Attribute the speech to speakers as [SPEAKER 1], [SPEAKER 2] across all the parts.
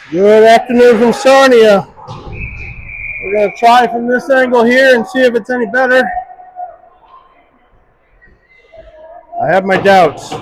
[SPEAKER 1] Good afternoon from Sarnia. We're going to try from this angle here and see if it's any better. I have my doubts.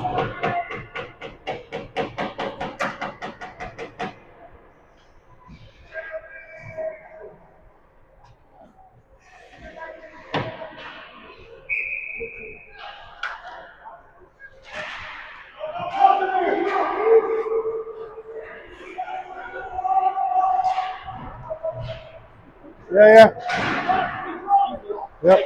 [SPEAKER 1] Yeah. Yep.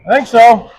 [SPEAKER 1] I think so.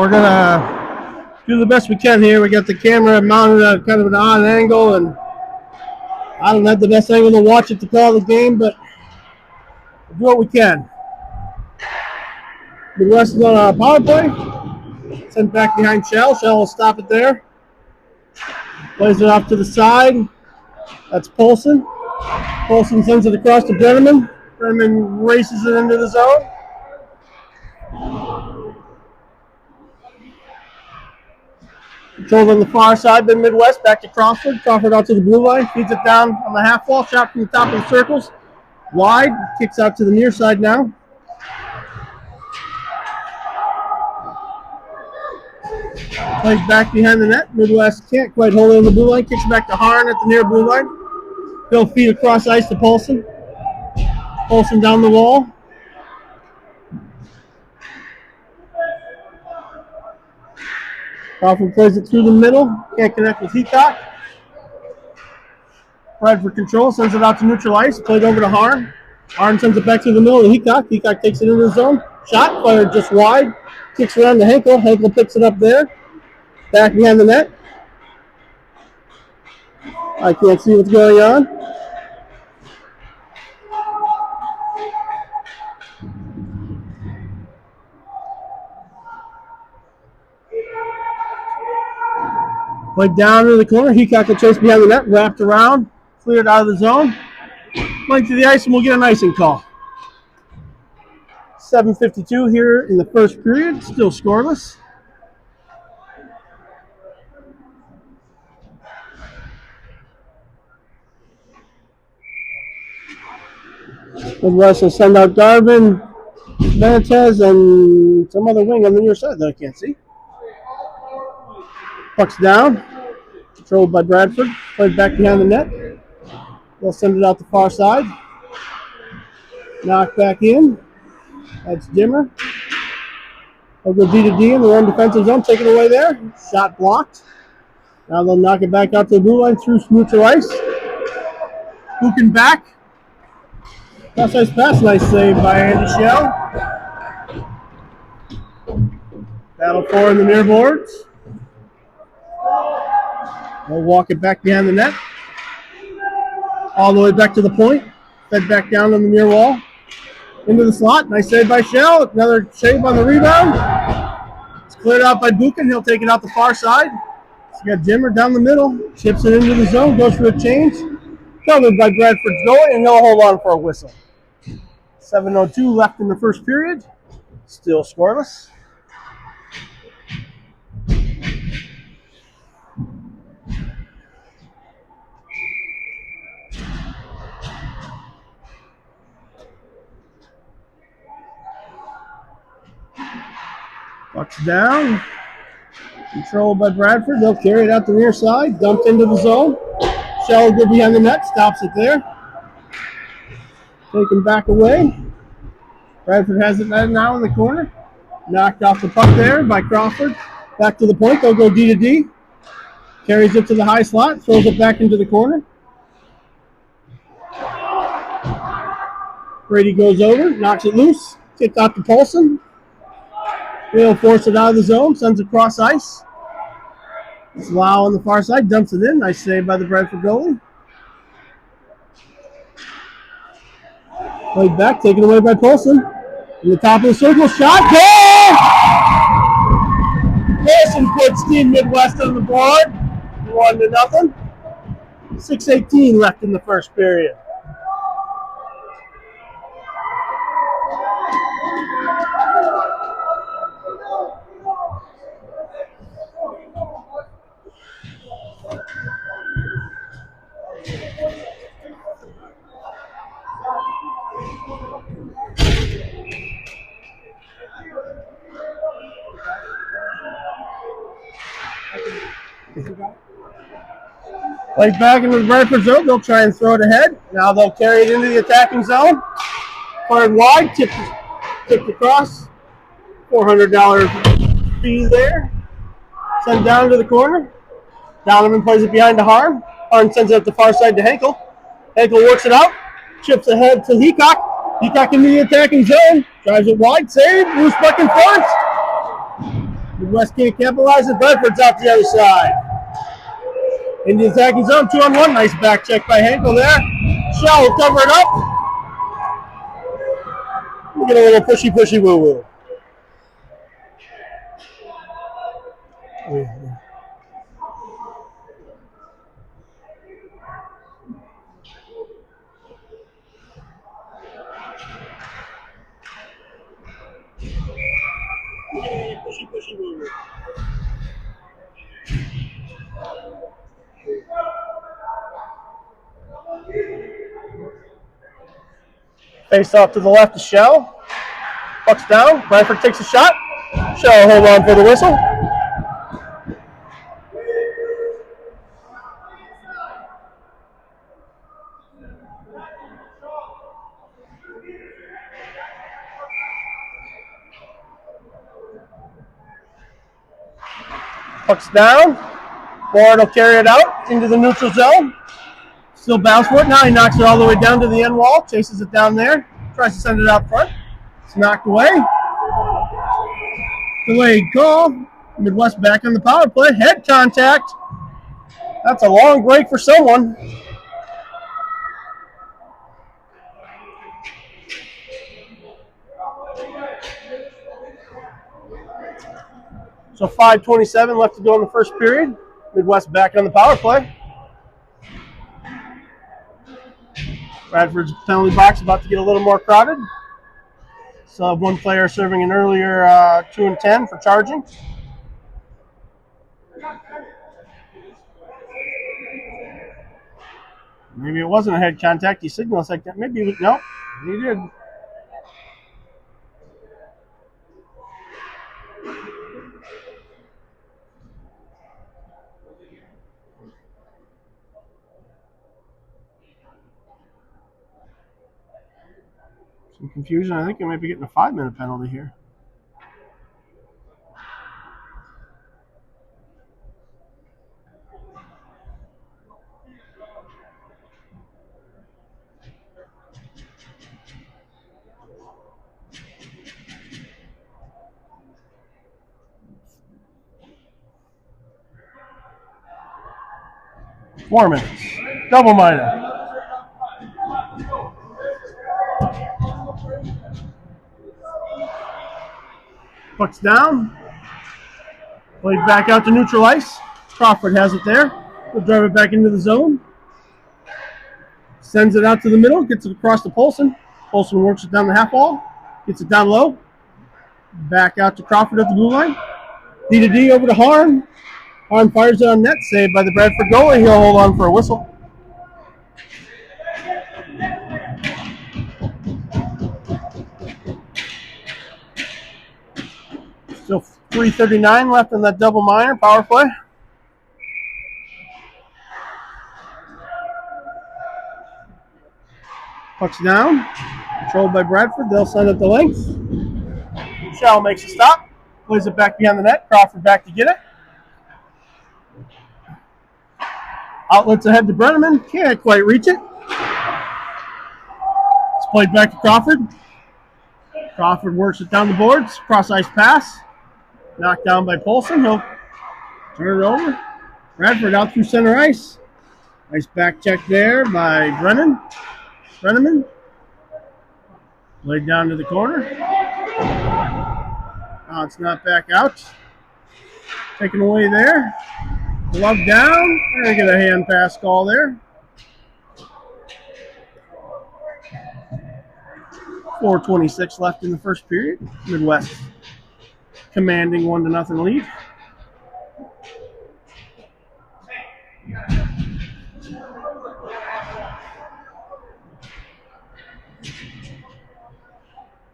[SPEAKER 1] We're gonna do the best we can here. We got the camera mounted at kind of an odd angle, and I don't have the best angle to watch it to call the game, but we'll do what we can. Midwest is on our power play. Sent back behind Shell. Shell will stop it there. Plays it off to the side. That's Polson. Polson sends it across to Brenneman. Brenneman races it into the zone. Controlled on the far side, then Midwest, back to Crawford. Crawford out to the blue line, feeds it down on the half wall, shot from the top of the circles. Wide, kicks out to the near side now. Plays back behind the net. Midwest can't quite hold it on the blue line, kicks back to Harn at the near blue line. He'll feed across ice to Polson. Polson down the wall. Crawford plays it through the middle. Can't connect with Heacock. Brantford control, sends it out to neutral ice. Played over to Harn. Harn sends it back to the middle to Heacock. Heacock takes it into the zone. Shot, fired just wide. Kicks around to Henkel. Henkel picks it up there. Back behind the net. I can't see what's going on. Played down into the corner. Heacock will chase behind the net. Wrapped around. Cleared out of the zone. Playing to the ice, and we'll get an icing call. 7:52 here in the first period. Still scoreless. Midwest will send out Garvin, Vantes, and some other wing on the near side that I can't see. Puck's down. Controlled by Bradford. Played back behind the net. They'll send it out the far side. Knocked back in. That's Dimmer. They'll go D to D in their own defensive zone. Take it away there. Shot blocked. Now they'll knock it back out to the blue line through neutral ice. Hooking back. Cross ice pass. Nice save by Andy Shell. Battle for in the near boards. They'll walk it back behind the net. All the way back to the point. Fed back down on the near wall. Into the slot. Nice save by Shell. Another save on the rebound. It's cleared out by Buchan. He'll take it out the far side. He's got Jimmer down the middle. Chips it into the zone. Goes for a change. Covered by Bradford's goalie, and he'll hold on for a whistle. 7:02 left in the first period. Still scoreless. Puck's down. Controlled by Bradford. They'll carry it out the near side. Dumped into the zone. Shell will go behind the net. Stops it there. Taken back away. Bradford has it now in the corner. Knocked off the puck there by Crawford. Back to the point. They'll go D to D. Carries it to the high slot. Throws it back into the corner. Brady goes over. Knocks it loose. Kicked out to Polson. He'll force it out of the zone. Sends it across ice. Slough on the far side. Dumps it in. Nice save by the Brantford goalie. Played back. Taken away by Polson. In the top of the circle. Shot. Goal! Polson puts Team Midwest on the board. 1-0. 6:18 left in the first period. Played back into the Brantford zone. They'll try and throw it ahead. Now they'll carry it into the attacking zone. Fired wide. Tipped across. $400 fee there. Sent down to the corner. Donovan plays it behind to Harn. Harn sends it up the far side to Henkel. Henkel works it out. Chips ahead to Heacock. Heacock into the attacking zone. Drives it wide. Save. Loose puck in front. Midwest can't capitalize it. Brantford's out the other side. In the attacking zone, 2-on-1. Nice back check by Henkel there. Shell will cover it up. We'll get a little pushy woo-woo. Pushy woo-woo. Face off to the left of Shell. Puck's down. Brantford takes a shot. Shell hold on for the whistle. Puck's down. Ward will carry it out into the neutral zone. Still bounce for it. Now he knocks it all the way down to the end wall. Chases it down there. Tries to send it out front. It's knocked away. Delayed call. Midwest back on the power play. Head contact. That's a long break for someone. So 5:27 left to go in the first period. Midwest back on the power play. Bradford's penalty box about to get a little more crowded. Still have one player serving an earlier 2-10 for charging. Maybe it wasn't a head contact. He signals like that. Maybe it was, no, he did. Some confusion. I think he might be getting a 5-minute penalty here. Four minutes. Double minor. Puck's down. Played back out to neutral ice. Crawford has it there. He'll drive it back into the zone. Sends it out to the middle. Gets it across to Polson. Polson works it down the half wall. Gets it down low. Back out to Crawford at the blue line. D-to-D over to Harn. Harn fires it on net. Saved by the Brantford goalie. He'll hold on for a whistle. Still 3:39 left in that double minor power play. Puck's down. Controlled by Bradford. They'll send it the length. Shell makes a stop. Plays it back behind the net. Crawford back to get it. Outlets ahead to Brenneman. Can't quite reach it. It's played back to Crawford. Crawford works it down the boards. Cross ice pass. Knocked down by Polson. He'll turn it over. Bradford out through center ice. Nice back check there by Brenneman. Laid down to the corner. Oh, it's not back out. Taken away there. Glove down. We're going to get a hand pass call there. 4:26 left in the first period. Midwest commanding 1-0 lead.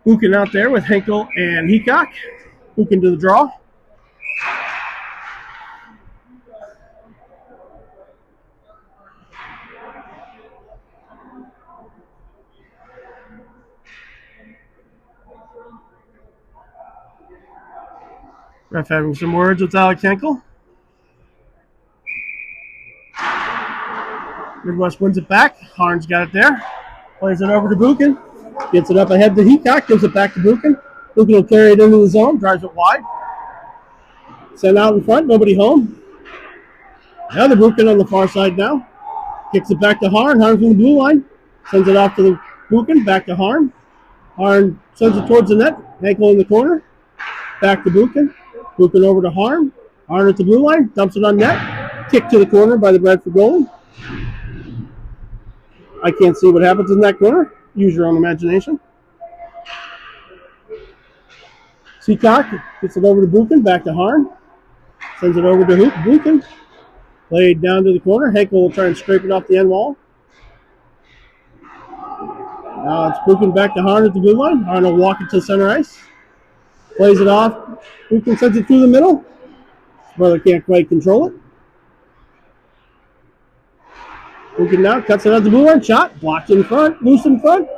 [SPEAKER 1] Buchan out there with Henkel and Heacock. Buchan to the draw. Ref having some words with Alex Henkel. Midwest wins it back. Harn's got it there. Plays it over to Buchan. Gets it up ahead to Heacock. Gives it back to Buchan. Buchan will carry it into the zone. Drives it wide. Sent out in front, nobody home. Now the Buchan on the far side now. Kicks it back to Harn. Harn from the blue line. Sends it off to the Buchan, back to Harn. Harn sends it towards the net. Ankle in the corner. Back to Buchan. Buchan over to Harn. Harn at the blue line. Dumps it on net. Kick to the corner by the Brantford goalie. I can't see what happens in that corner. Use your own imagination. Seacock gets it over to Buchan. Back to Harn. Sends it over to Buchan. Played down to the corner. Henkel will try and scrape it off the end wall. Now it's Buchan back to Harn at the blue line. Harn will walk it to center ice. Plays it off. Buchan sends it through the middle. Brother can't quite control it. Buchan now cuts it out the blue line. Shot. Blocked in front. Loose in front.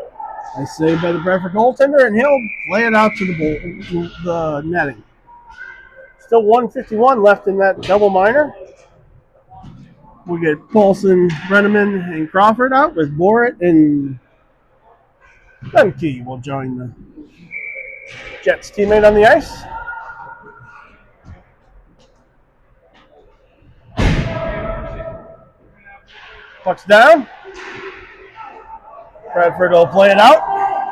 [SPEAKER 1] Nice save by the Brantford goaltender, and he'll play it out to the netting. Still 1:51 left in that double minor. We get Paulson, Brenneman, and Crawford out with Borat and Lemke will join the Jets teammate on the ice. Puck's down. Bradford will play it out.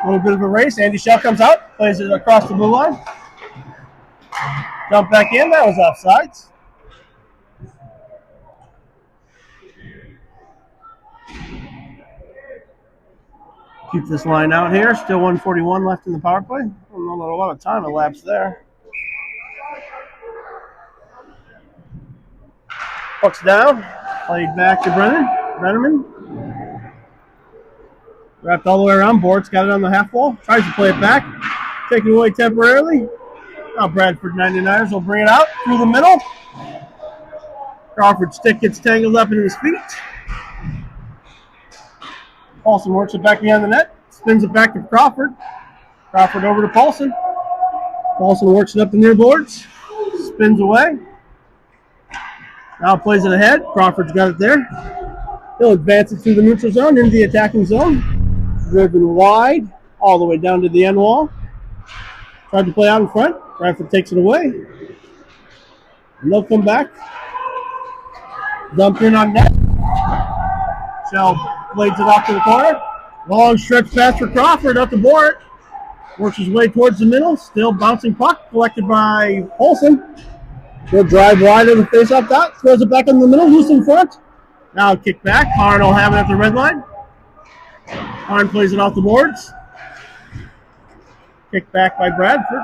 [SPEAKER 1] A little bit of a race. Andy Shell comes out, plays it across the blue line. Jump back in. That was offsides. Keep this line out here. Still 1:41 left in the power play. I don't know that a lot of time elapsed there. Puck's down. Played back to Brenneman. Wrapped all the way around. Bort's got it on the half wall. Tries to play it back. Taken away temporarily. Now Bradford 99ers will bring it out through the middle. Crawford's stick gets tangled up in his feet. Paulson works it back behind the net. Spins it back to Crawford. Crawford over to Paulson. Paulson works it up the near boards. Spins away. Now plays it ahead. Crawford's got it there. He'll advance it through the neutral zone into the attacking zone. Driven wide all the way down to the end wall. Tried to play out in front. Brantford takes it away. And they'll come back. Dumped in on net. Shell blades it off to the corner. Long stretch pass for Crawford up the board. Works his way towards the middle. Still bouncing puck. Collected by Paulson. He'll drive wide of the face-off dot. Throws it back in the middle. Loose in front. Now kick back. Harn will have it at the red line. Harn plays it off the boards. Kick back by Bradford.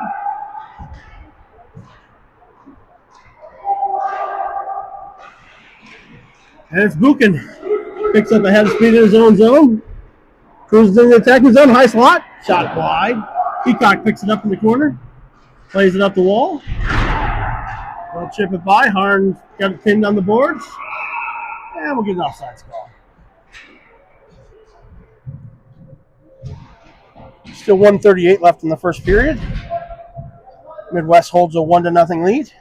[SPEAKER 1] And it's Buchan. Picks up ahead of speed in his own zone. Cruises in the attacking zone. High slot. Shot wide. Peacock picks it up in the corner. Plays it up the wall. They'll chip it by. Harn got it pinned on the boards. And we'll get an offsides call. Still 1:38 left in the first period. Midwest holds a 1-0 lead.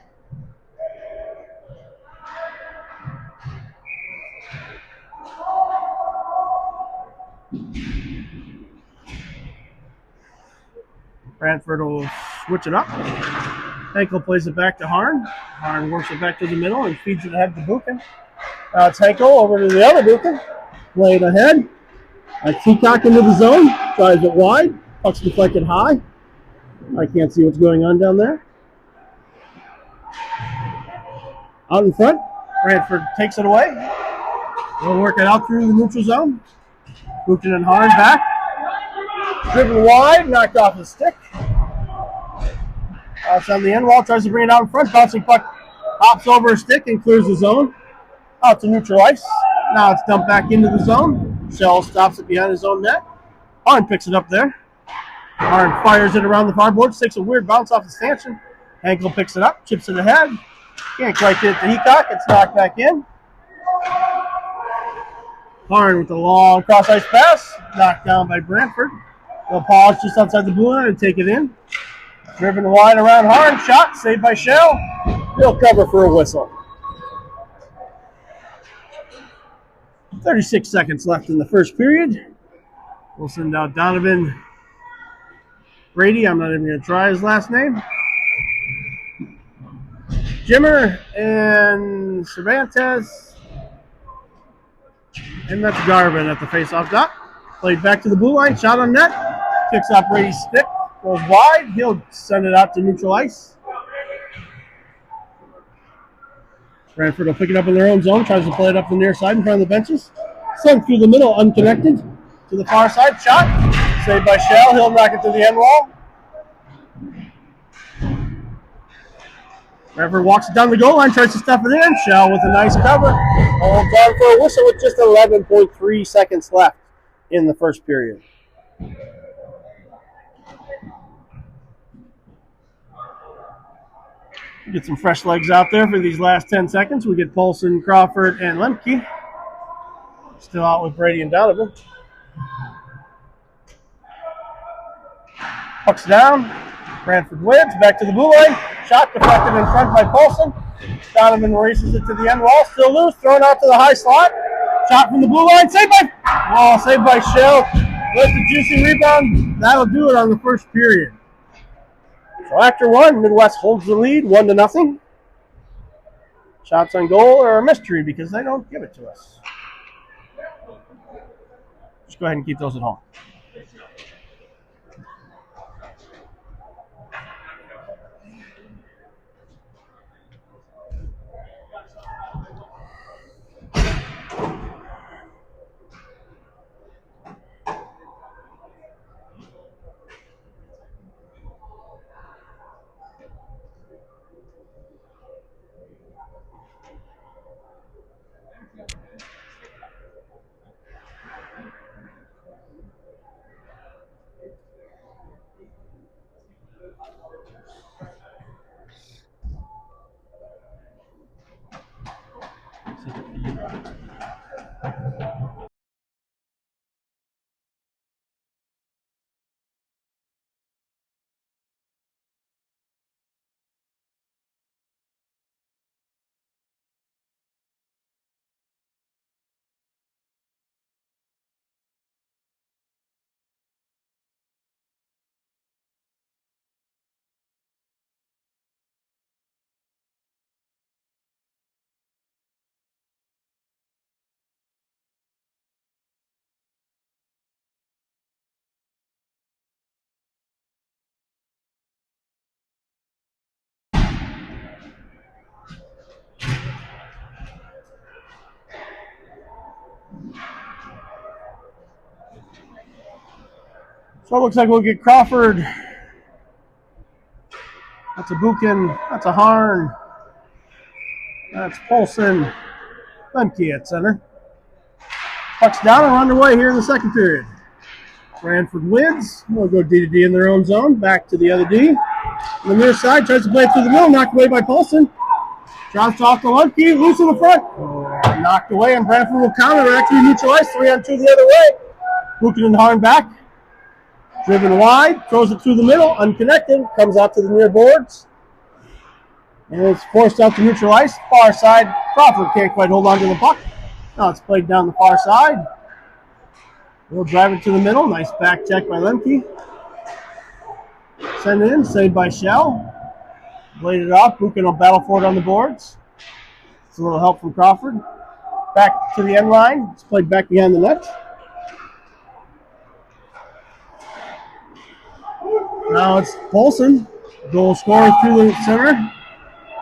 [SPEAKER 1] Brantford will switch it up. Henkel plays it back to Harn. Harn works it back to the middle and feeds it ahead to Buchan. Now it's Henkel over to the other Buchan. Play it ahead. Peacock into the zone. Drives it wide. Puck's deflected high. I can't see what's going on down there. Out in front. Brantford takes it away. They'll work it out through the neutral zone. Buchan and Harn back. Driven wide. Knocked off the stick. It's on the end wall. Tries to bring it out in front. Bouncing puck. Hops over a stick and clears the zone. Out to neutral ice. Now it's dumped back into the zone. Shell stops it behind his own net. Harn picks it up there. Harn fires it around the far boards. Takes a weird bounce off the stanchion. Henkel picks it up. Chips it ahead. Can't quite get it to Heacock. It's knocked back in. Harn with a long cross-ice pass. Knocked down by Brantford. They'll pause just outside the blue line and take it in. Driven wide around Harn. Shot. Saved by Shell. He'll cover for a whistle. 36 seconds left in the first period. We'll send out Donovan Brady. I'm not even going to try his last name. Jimmer and Cervantes. And that's Garvin at the face-off dot. Played back to the blue line, shot on net. Kicks off Brady's stick, goes wide. He'll send it out to neutral ice. Brantford will pick it up in their own zone, tries to play it up the near side in front of the benches. Sent through the middle, unconnected. To the far side, shot. Saved by Shell. He'll knock it to the end wall. Brantford walks it down the goal line, tries to stuff it in. Shell with a nice cover. Holds on for a whistle with just 11.3 seconds left in the first period. Get some fresh legs out there for these last 10 seconds. We get Polson, Crawford, and Lemke. Still out with Brady and Donovan. Pucks down. Brantford wins. Back to the blue line. Shot deflected in front by Polson. Donovan races it to the end wall. Still loose. Thrown out to the high slot. Shot from the blue line. Saved by Shell. With the juicy rebound. That'll do it on the first period. So after one, Midwest holds the lead 1-0. Shots on goal are a mystery because they don't give it to us. Just go ahead and keep those at home. So it looks like we'll get Crawford. That's a Buchan. That's a Harn. That's Polson. Lemke at center. Pucks down and we're underway here in the second period. Brantford wins. We'll go D to D in their own zone. Back to the other D. On the near side, tries to play it through the middle. Knocked away by Polson. Drops off to Lemke. Loose in the front. Knocked away and Brantford will counter. They're actually neutralized. 3-on-2 the other way. Buchan and Harn back. Driven wide, throws it through the middle, unconnected, comes out to the near boards. And it's forced out to neutral ice. Far side, Crawford can't quite hold on to the puck. Now it's played down the far side. We'll drive it to the middle. Nice back check by Lemke. Send it in, saved by Shell. Bladed off, Buchan will battle for it on the boards. It's a little help from Crawford. Back to the end line. It's played back behind the net. Now it's Polson. Goal scorer through the center.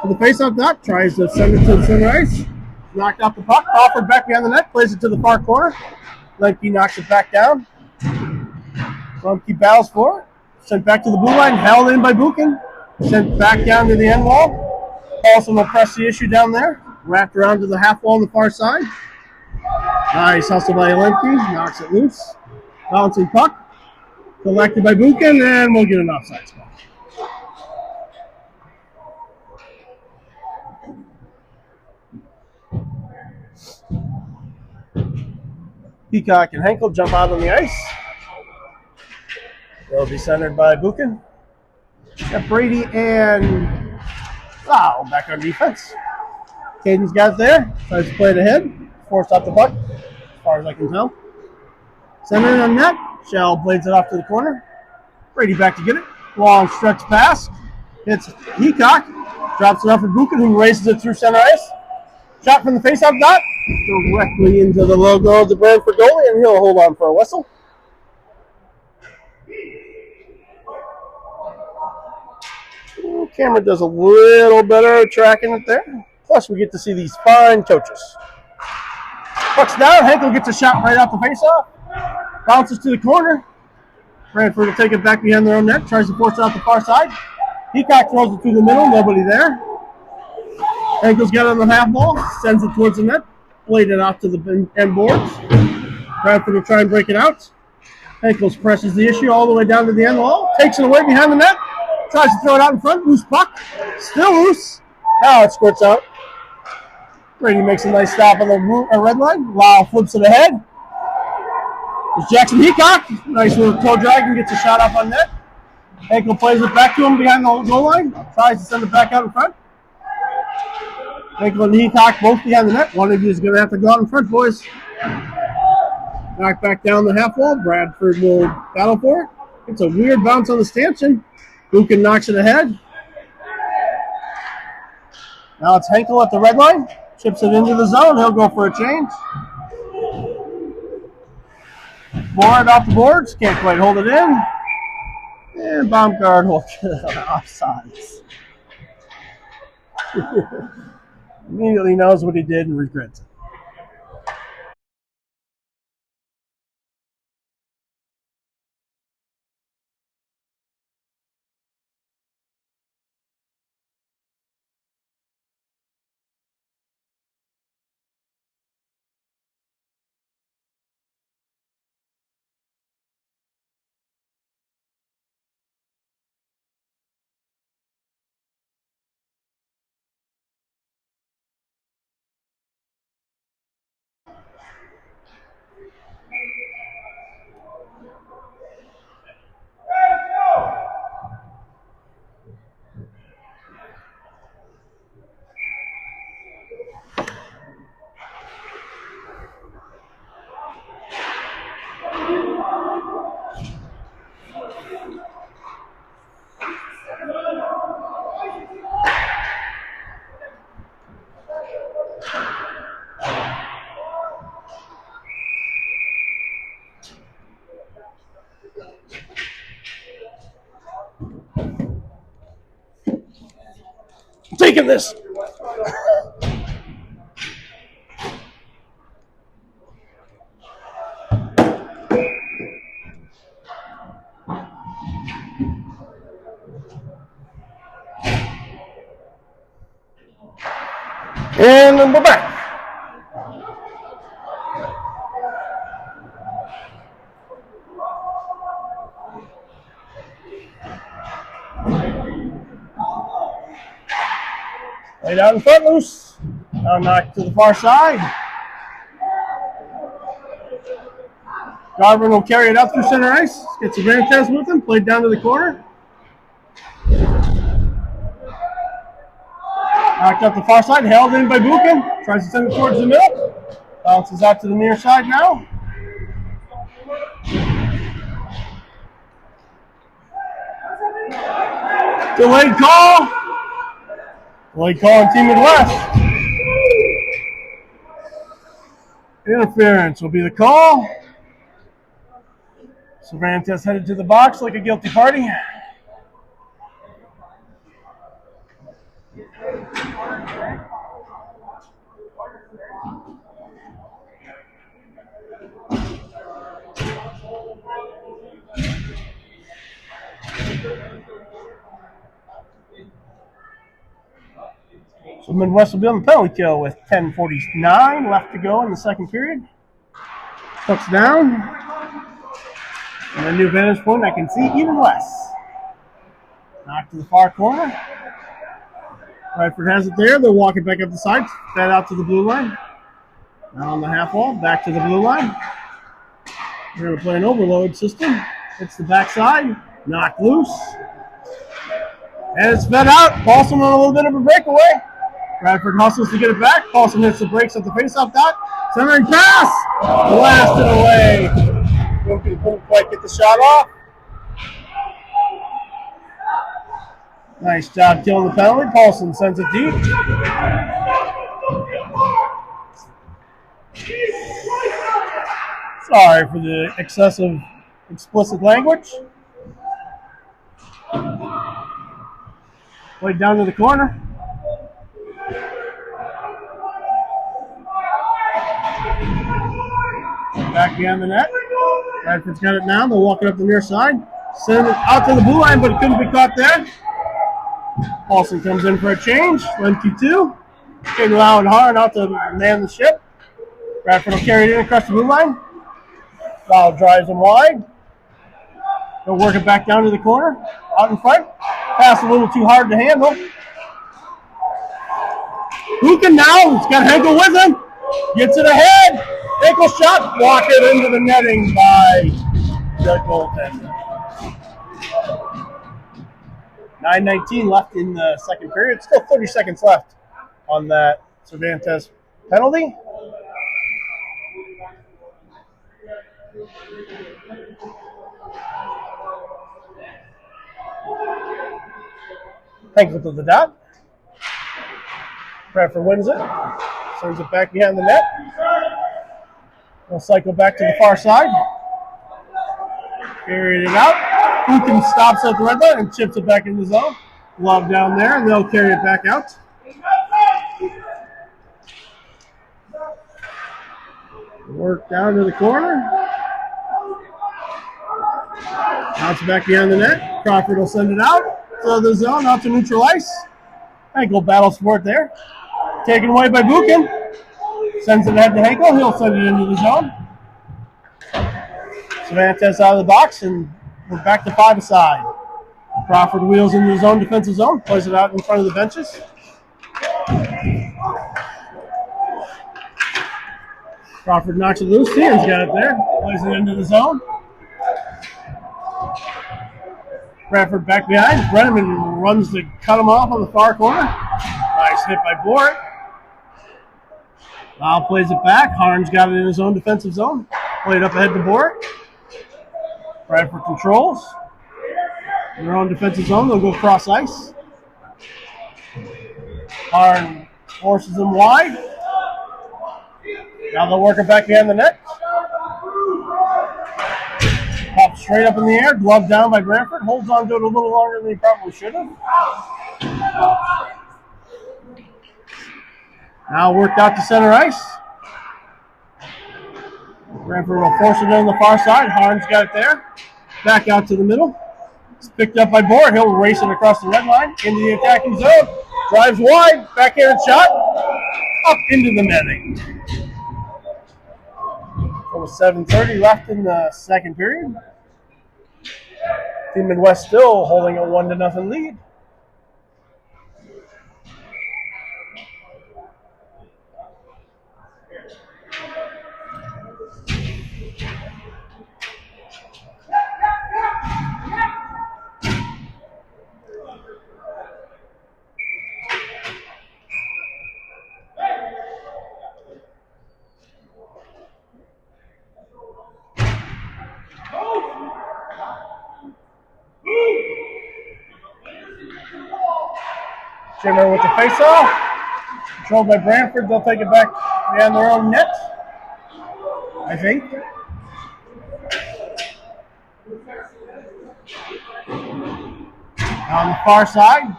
[SPEAKER 1] To the face-off dot. Tries to send it to the center ice. Knocked off the puck. Crawford back behind the net. Plays it to the far corner. Lemke knocks it back down. Lemke battles for it. Sent back to the blue line. Held in by Buchan. Sent back down to the end wall. Polson will press the issue down there. Wrapped around to the half wall on the far side. Nice hustle by Lemke. Knocks it loose. Bouncing puck. Collected by Buchan, and we'll get an offside spot. Peacock and Henkel jump out on the ice. They'll be centered by Buchan. Got Brady and back on defense. Caden's got it there. Tries to play it ahead. Forced off the puck, as far as I can tell. Centered on net. Shell blades it off to the corner. Brady back to get it. Long stretch pass. It's Heacock. Drops it off for Buchan, who races it through center ice. Shot from the face-off dot. Directly into the logo of the Brantford goalie, and he'll hold on for a whistle. Camera does a little better tracking it there. Plus, we get to see these fine coaches. Puck's down. Henkel gets a shot right off the face-off. Bounces to the corner. Brantford will take it back behind their own net. Tries to force it out the far side. Heacock throws it through the middle. Nobody there. Henkel's got it on the half ball. Sends it towards the net. Played it off to the end boards. Brantford will try and break it out. Henkel presses the issue all the way down to the end wall. Takes it away behind the net. Tries to throw it out in front. Loose puck. Still loose. Now it squirts out. Brady makes a nice stop on the red line. Lyle flips it ahead. There's Jackson Heacock. Nice little toe drag and gets a shot up on net. Henkel plays it back to him behind the goal line. Tries to send it back out in front. Henkel and Heacock both behind the net. One of you is going to have to go out in front, boys. Knocked back down the half wall. Bradford will battle for it. It's a weird bounce on the stanchion. Buchan knocks it ahead. Now it's Henkel at the red line. Chips it into the zone. He'll go for a change. Board off the boards. Can't quite hold it in. And Baumgart will get it on offsides. Immediately knows what he did and regrets it. Taking this. And we're back. Lay down in front, loose. Now knocked to the far side. Garvin will carry it up through center ice. Gets a Brantford with him. Played down to the corner. Knocked up the far side. Held in by Buchan. Tries to send it towards the middle. Bounces out to the near side now. Delayed call. Delayed call on Team Midwest. Interference will be the call. Cervantes headed to the box like a guilty party. So Midwest will be on the penalty kill with 10:49 left to go in the second period. Puck's down. And a new vantage point, I can see even less. Knocked to the far corner. Bradford has it there. They'll walk it back up the side. Fed out to the blue line. Now on the half wall. Back to the blue line. We're going to play an overload system. It's the backside. Knocked loose. And it's fed out. Paulson on a little bit of a breakaway. Bradford hustles to get it back. Paulson hits the brakes at the faceoff dot. Centering pass. Blasted away. Couldn't quite get the shot off. Nice job killing the penalty. Paulson sends it deep. Sorry for the excessive explicit language. Played down to the corner. Back behind the net. Brantford's got it now. They'll walk it up the near side. Send it out to the blue line, but it couldn't be caught there. Paulson comes in for a change. Lemke 2. King Lau and Harn out to man the ship. Brantford will carry it in across the blue line. Lau drives him wide. They'll work it back down to the corner. Out in front. Pass a little too hard to handle. Buchan now. He's got Henkel with him. Gets it ahead. Henkel shot. Block it into the netting by the goaltender. 9:19 left in the second period. Still 30 seconds left on that Cervantes penalty. Henkel to the dot. Brantford wins it. Sends it back behind the net. We'll cycle back to the far side. Carried it out. Buchan stops at the red line and chips it back in the zone. Glove down there, and they'll carry it back out. Work down to the corner. Bounce back behind the net. Crawford will send it out to the zone, out to neutral ice. Henkel battles for it there. Taken away by Buchan. Sends it ahead to Henkel. He'll send it into the zone. Cervantes out of the box, and we're back to 5-a-side. Crawford wheels into his own defensive zone, plays it out in front of the benches. Crawford knocks it loose. Ian's got it there. Plays it into the zone. Brantford back behind. Brenneman runs to cut him off on the far corner. Nice hit by Boric. Lau plays it back. Harn's got it in his own defensive zone. Played up ahead to Boric. Brantford controls. In their own defensive zone, they'll go cross ice. Harn forces them wide. Now they'll work it back behind the net. Pops straight up in the air. Glove down by Brantford. Holds on to it a little longer than he probably should have. Now worked out to center ice. Brantford will force it on the far side. Harn's got it there. Back out to the middle. It's picked up by Bohr. He'll race it across the red line into the attacking zone. Drives wide. Backhanded shot. Up into the netting. There was 7:30 left in the second period. Team Midwest still holding a 1-0 lead. Jimmer with the face-off. Controlled by Brantford. They'll take it back behind their own net, I think. On the far side,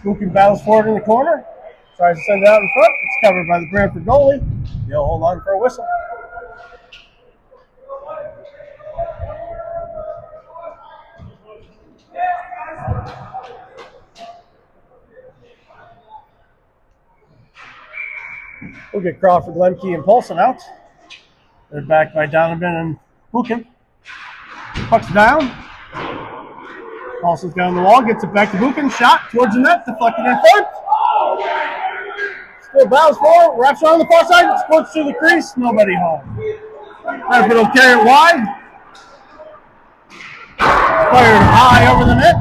[SPEAKER 1] Buchan battles forward in the corner. Tries to send it out in front. It's covered by the Brantford goalie. He'll hold on for a whistle. We'll get Crawford, Lemke, and Paulson out. They're backed by Donovan and Buchan. Puck's down. Paulson's got on the wall, gets it back to Buchan. Shot towards the net, deflected in front. Still bows forward, wraps around the far side, squirts through the crease, nobody home. Brantford will carry it wide. Fired high over the net.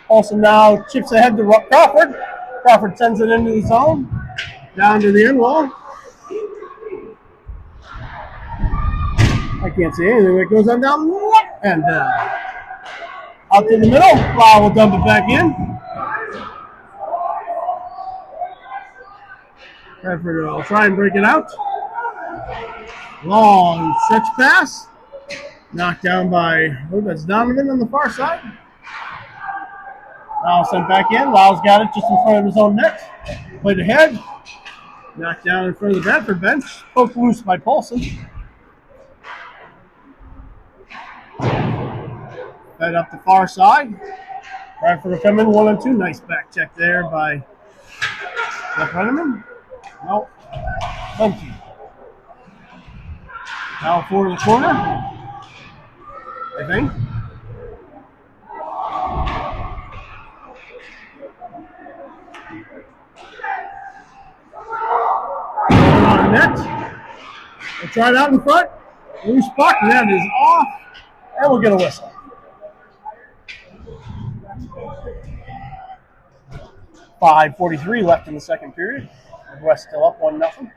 [SPEAKER 1] Paulson now chips ahead to Crawford. Crawford sends it into the zone. Down to the end wall. I can't see anything that goes on down. And Out to the middle. Wow, will dump it back in. Brantford will try and break it out. Long stretch pass. Knocked down by, that's Donovan on the far side. Now sent back in. Lyle's got it just in front of his own net. Played ahead. Knocked down in front of the Brantford bench. Poked loose by Paulson. Fed up the far side. Brantford will come in 1-2. Nice back check there by Brenneman. Nope. Funky. Now forward to the corner. I think. On the net. We'll try it out in front. Loose puck. Net is off. And we'll get a whistle. .5:43 left in the second period. West still up 1-0.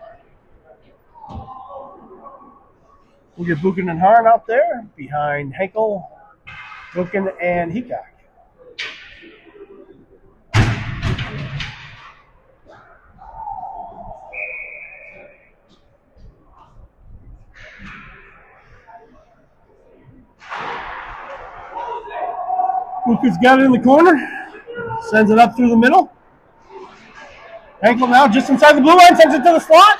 [SPEAKER 1] We'll get Buchan and Harn out there behind Henkel, Buchan, and Heacock. Buchan's got it in the corner. Sends it up through the middle. Henkel now just inside the blue line, sends it to the slot.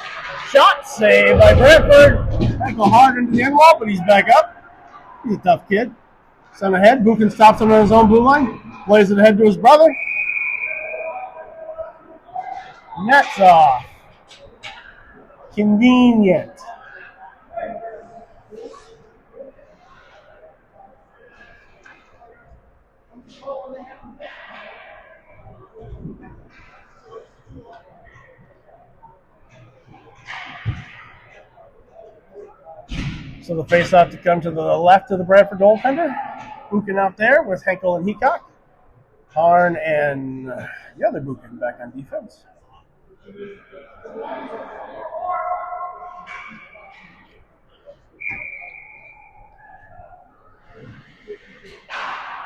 [SPEAKER 1] Shot saved by Brantford. Henkel hard into the end wall, but he's back up. He's a tough kid. Sent ahead. Buchan stops him on his own blue line. Plays it ahead to his brother. Nets off. Convenient. So the face-off to come to the left of the Brantford goaltender. Buchan out there with Henkel and Heacock. Harn and the other Buchan back on defense.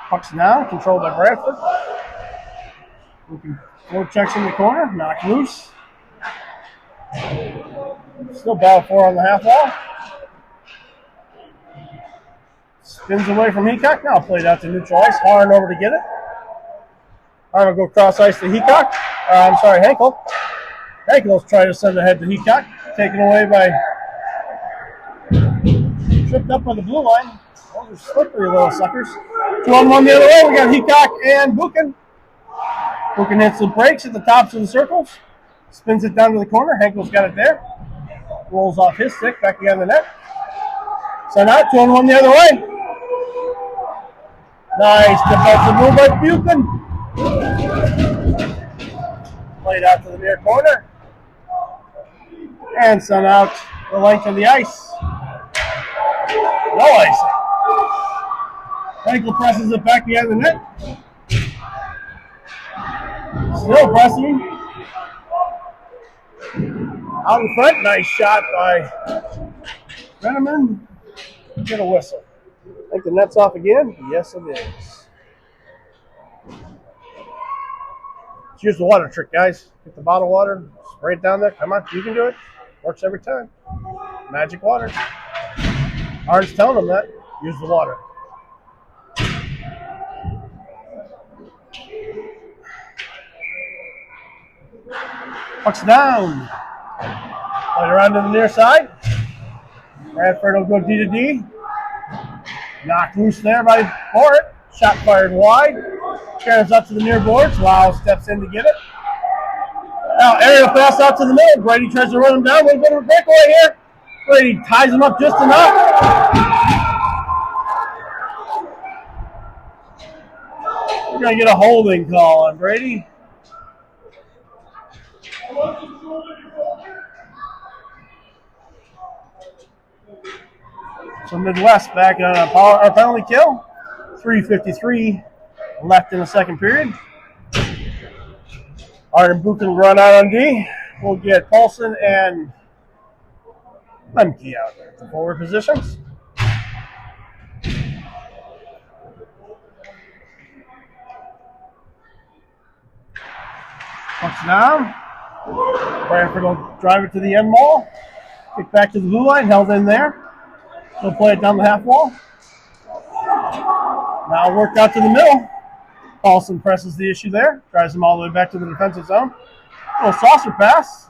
[SPEAKER 1] Puck's now controlled by Brantford. Buchan forward checks in the corner, knocked loose. Still battle for on the half wall. Spins away from Heacock. Now played out to neutral ice. Harn over to get it. Harn will go cross ice to Heacock. Henkel. Henkel's trying to send ahead to Heacock. Taken away by. Tripped up on the blue line. Those are slippery little suckers. 2-on-1 the other way. We got Heacock and Buchan. Buchan hits the brakes at the tops of the circles. Spins it down to the corner. Henkel's got it there. Rolls off his stick. Back behind the net. Sent out. 2-on-1 the other way. Nice defensive move by Buchan. Played out to the near corner. And sent out the length of the ice. No icing. Henkel presses it back behind the net. Still pressing. Out in front. Nice shot by Brenneman. Get a whistle. I think the net's off again. Yes, it is. Use the water trick, guys. Get the bottle of water, spray it down there. Come on, you can do it. Works every time. Magic water. Harn's telling them that. Use the water. Puck's down. Played around to the near side. Brantford will go D to D. Knocked loose there by Fort. Shot fired wide. Carries up to the near boards. Wow steps in to get it. Now aerial pass out to the middle. Brady tries to run him down. A little bit of a breakaway here. Brady ties him up just enough. We're going to get a holding call on Brady. So Midwest back on a penalty kill. 3:53 left in the second period. Arden Buchan run out on D. We'll get Paulson and Lemke out there at the forward positions. Pucks down. Brantford will drive it to the end wall. Kick back to the blue line, held in there. They'll play it down the half wall. Now work out to the middle. Paulson presses the issue there. Drives them all the way back to the defensive zone. Little saucer pass.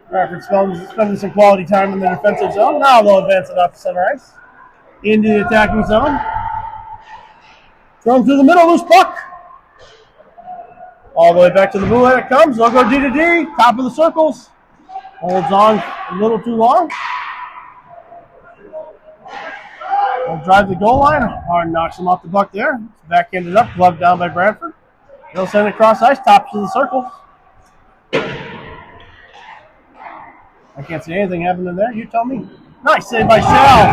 [SPEAKER 1] Brantford spending some quality time in the defensive zone. Now they'll advance it off to center ice. Into the attacking zone. Thrown through the middle, loose puck. All the way back to the blue line it comes. They'll go D to D. Top of the circles. Holds on a little too long. They'll drive the goal line. Harden knocks him off the puck there. It's backhanded up. Gloved down by Brantford. They'll send it across ice. Top to the circles. I can't see anything happening there. You tell me. Nice save by Shell.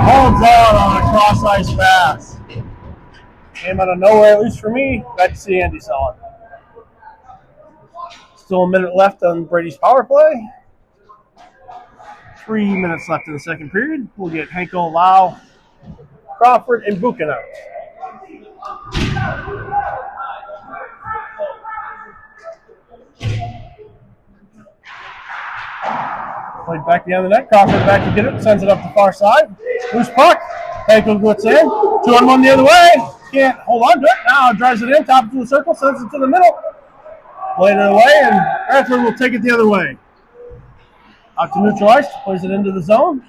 [SPEAKER 1] Holds on a cross ice pass. Came out of nowhere, at least for me. Glad to see Andy saw it. Still a minute left on Brady's power play. 3 minutes left in the second period. We'll get Henkel, Lau, Crawford, and Buchan out. Played back behind the net. Crawford back to get it. Sends it up the far side. Loose puck. Henkel gets in. 2-on-1 the other way. Can't hold on to it. Now drives it in. Top of the circle. Sends it to the middle. Played it away, and Brantford will take it the other way. Out to neutral ice. Plays it into the zone.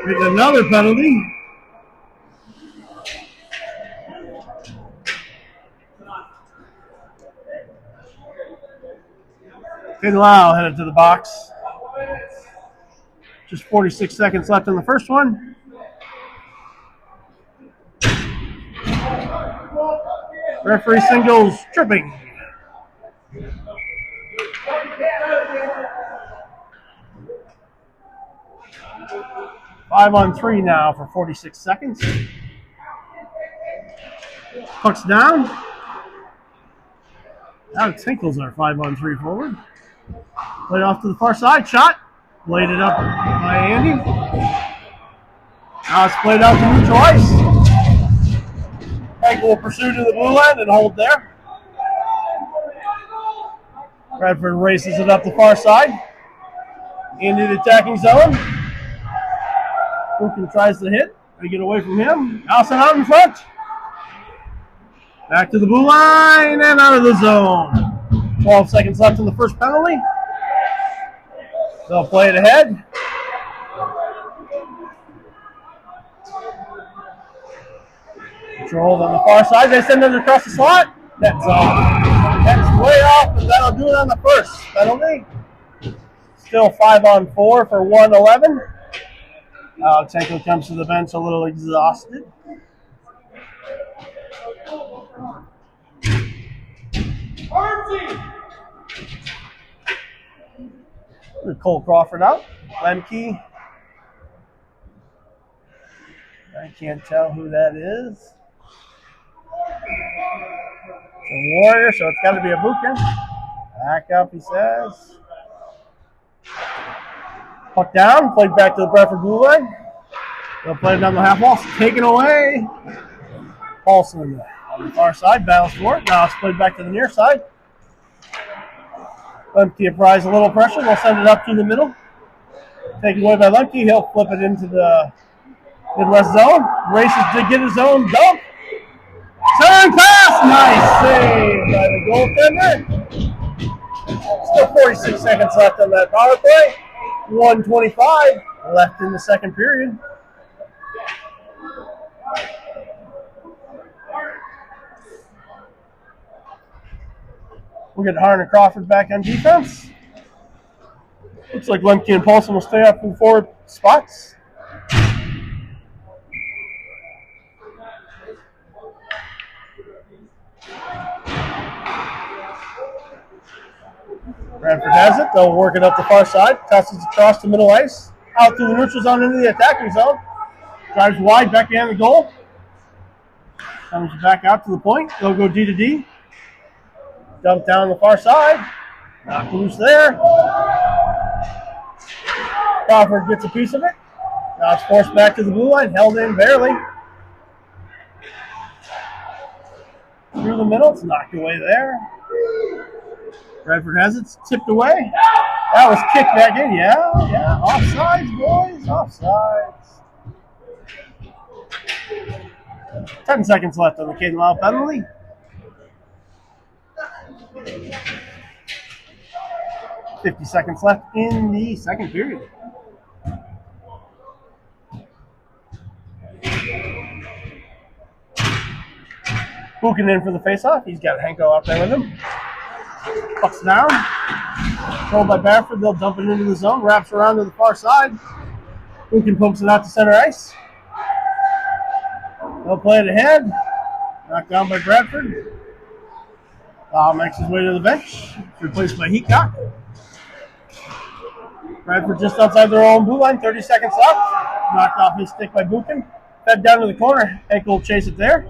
[SPEAKER 1] Get another penalty. Lau headed to the box. Just 46 seconds left in the first one. Referee signals tripping. Five on three now for 46 seconds. Puck's down. Alex Hinkle's our 5-on-3 forward. Played off to the far side. Shot. Played it up by Andy. Now it's played out to neutral ice. Hinkle will pursue to the blue line and hold there. Brantford races it up the far side. Into the attacking zone. Buchan tries to hit. They get away from him. Allison out in front. Back to the blue line and out of the zone. 12 seconds left in the first penalty. They'll play it ahead. Controlled on the far side. They send it across the slot. Net's off. Net's way off, and that'll do it on the first penalty. Still 5-on-4 for 1-11. Alex Hinkle comes to the bench a little exhausted. Cole Crawford out. Lemke. I can't tell who that is. It's a Warrior, so it's got to be a Buchan. Back up, he says. Puck down, played back to the Brantford blue line. They'll play it down the half wall. Taken away. Paulson on the far side, battles for it. Now it's played back to the near side. Lemke applies a little pressure. They'll send it up to the middle. Taken away by Lemke. He'll flip it into the Midwest zone. Races to get his own dump. Turn pass. Nice save by the goaltender. Still 46 seconds left on that power play. 1:25 left in the second period. We'll get Harden and Crawford back on defense. Looks like Lemke and Paulson will stay up in forward spots. Brantford has it. They'll work it up the far side. Tosses across the middle ice. Out through the neutral zone into the attacking zone. Drives wide back behind the goal. Comes back out to the point. They'll go D to D. Dump down the far side. Knock loose there. Crawford gets a piece of it. Now it's forced back to the blue line. Held in barely. through the middle. It's knocked away there. Brantford has it. It's tipped away. That was kicked back in. Yeah. Offsides, boys. Offsides. 10 seconds left on the Caden Lyle penalty. 50 seconds left in the second period. Buchan in for the faceoff. He's got Henko out there with him. Bucks down. Controlled by Brantford. They'll dump it into the zone. Wraps around to the far side. Buchan pokes it out to center ice. They'll play it ahead. Knocked down by Brantford. Makes his way to the bench. Replaced by Heacock. Brantford just outside their own blue line. 30 seconds left. Knocked off his stick by Buchan. Fed down to the corner. Henkel will chase it there.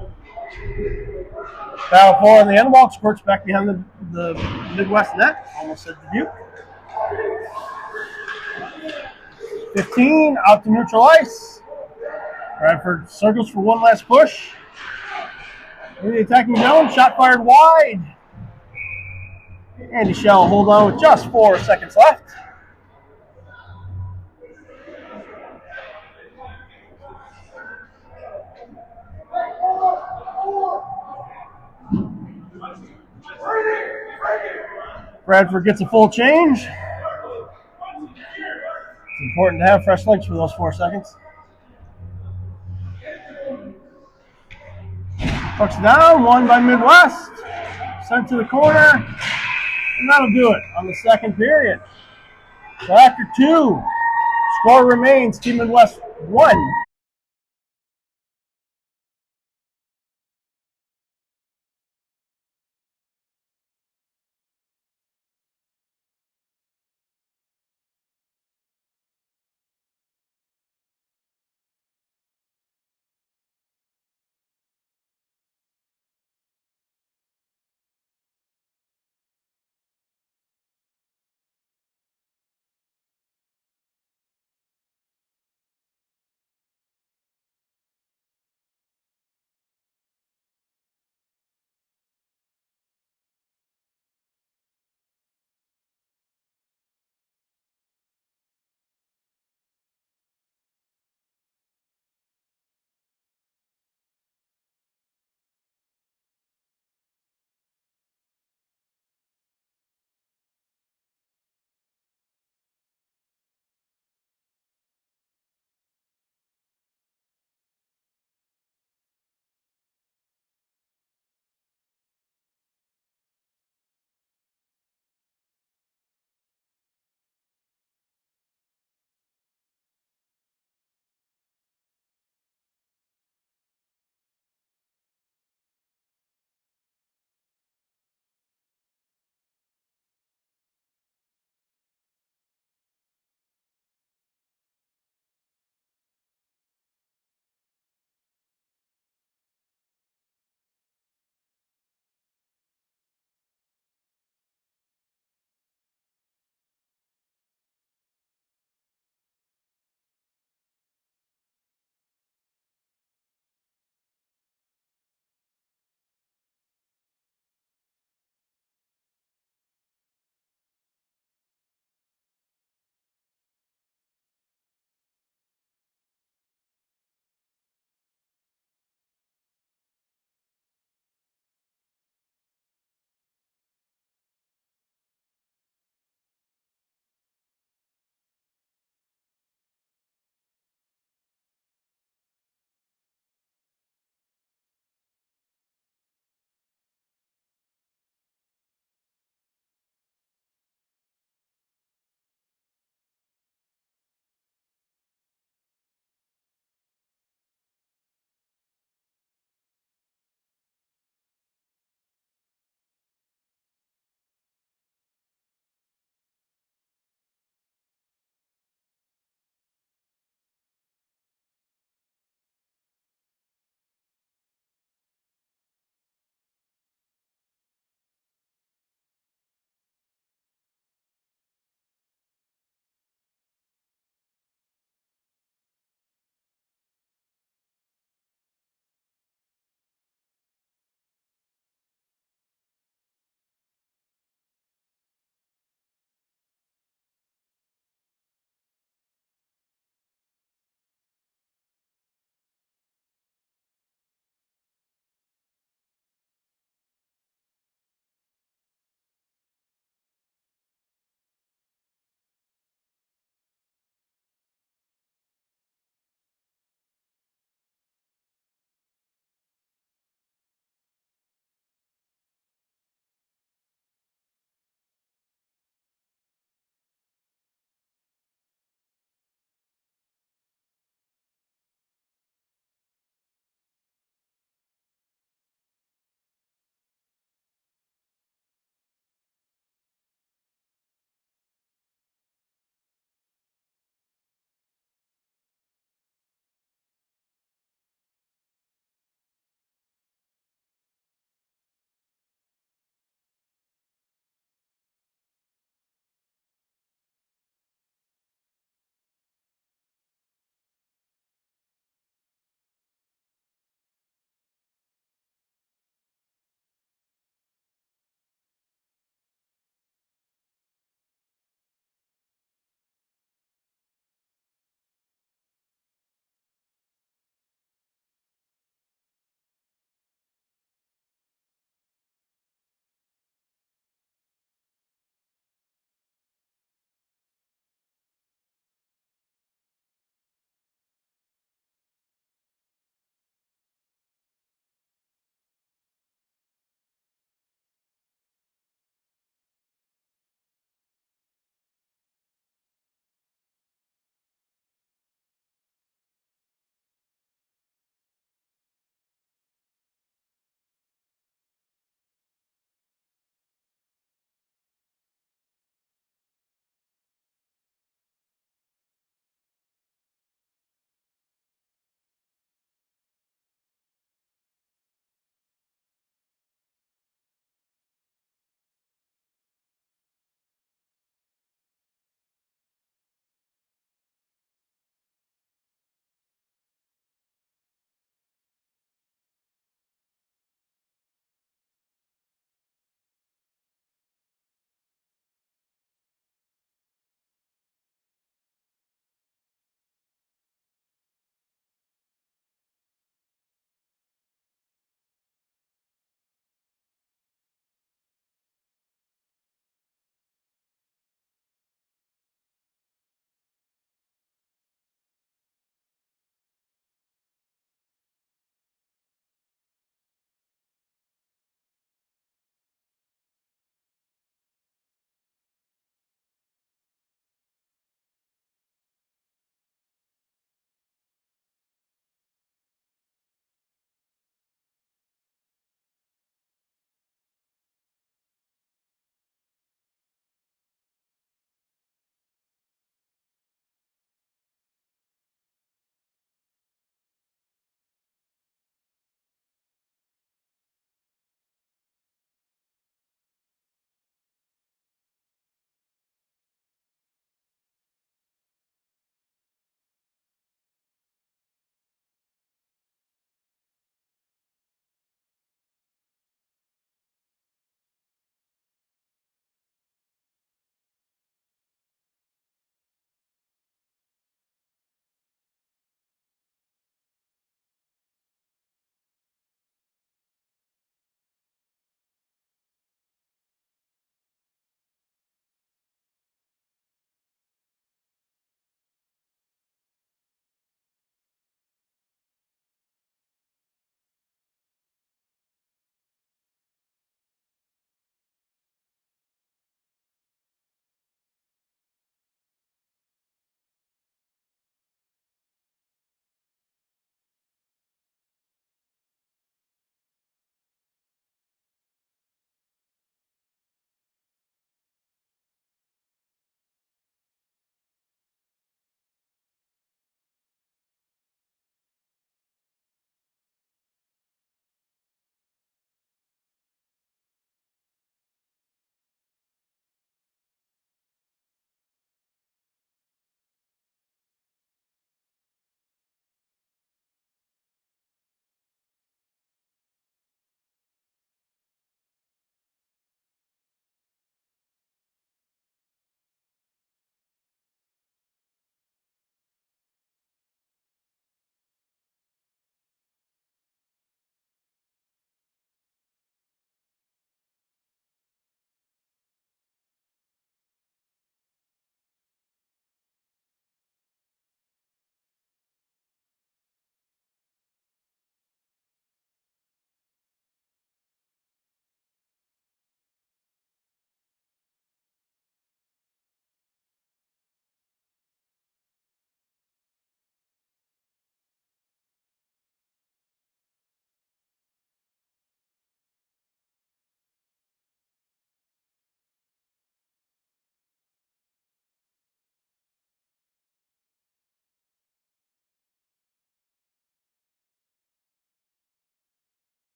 [SPEAKER 1] Battle for on the end wall. Squirts back behind the Midwest net. Almost said Dubuque. 15 out to neutral ice. Brantford circles for one last push. In the attacking zone. Shot fired wide. Andy Shell hold on with just 4 seconds left. Bradford gets a full change. It's important to have fresh legs for those 4 seconds. Pucks down, won by Midwest. Sent to the corner. And that'll do it on the second period. So after 2, score remains Team Midwest 1.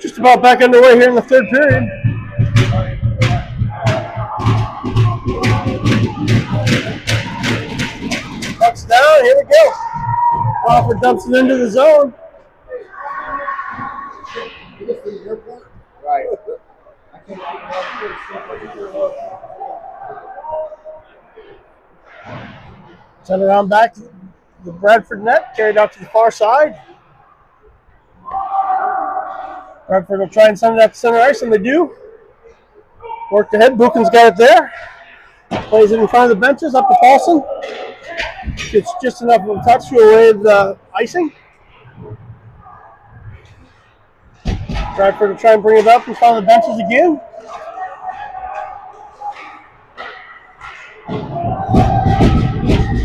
[SPEAKER 1] Just about back underway here in the third period. Puck's down, here we go. Brantford dumps it into the zone.
[SPEAKER 2] Right.
[SPEAKER 1] Send it around back to the Brantford net, carried out to the far side. Brantford will try and send it out to center ice, and they do. Worked ahead, Buchan's got it there. Plays it in front of the benches, up to Paulson. Gets just enough of a touch to avoid the icing. Brantford will try and bring it up in front of the benches again.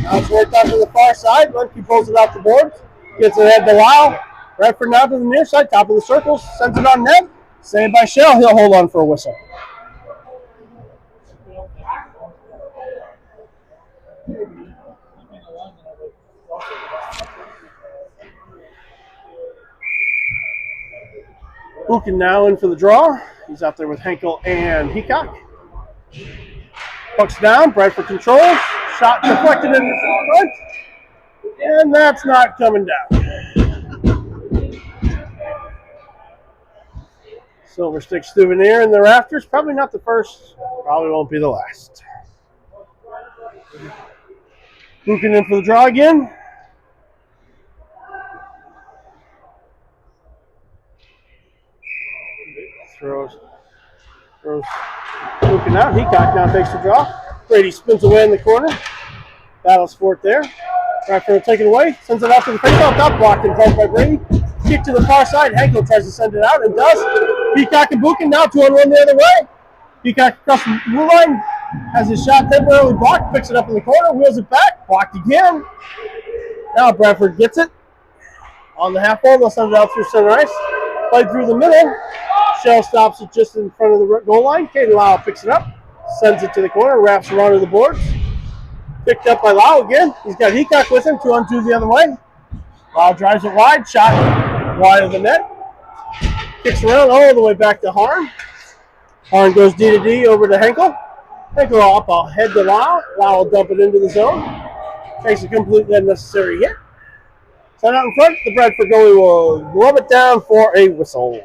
[SPEAKER 1] Now it's worked out to the far side. Lemke pulls it off the board. Gets it ahead to Lau. Brantford now to the near side, top of the circle. Sends it on net. Saved by Shell. He'll hold on for a whistle. Buchan now in for the draw. He's out there with Henkel and Heacock. Puck's down. Brantford controls. Shot deflected in the front. And that's not coming down. Silver Stick souvenir in the rafters. Probably not the first. Probably won't be the last. Buchan in for the draw again. Throws Buchan out. Heacock now takes the draw. Brady spins away in the corner. Battle sport there. Brantford will take it away. Sends it out to the faceoff. Got blocked in front by Brady. Kick to the far side. Henkel tries to send it out and does. Heacock and Buchan now 2-on-1 the other way. Heacock across the blue line. Has his shot temporarily blocked. Picks it up in the corner. Wheels it back. Blocked again. Now Brantford gets it. On the half wall. They'll send it out through center ice. Played through the middle. Shell stops it just in front of the goal line. Caden Lau picks it up. Sends it to the corner. Wraps around to the boards. Picked up by Lau again. He's got Heacock with him. 2-on-2 the other way. Lau drives it wide. Shot wide of the net. Kicks around all the way back to Harn. Harn goes D to D over to Henkel. Henkel up ahead to Lau. Lau will dump it into the zone. Takes a completely unnecessary hit. Send out in front. The Brantford goalie will glove it down for a whistle.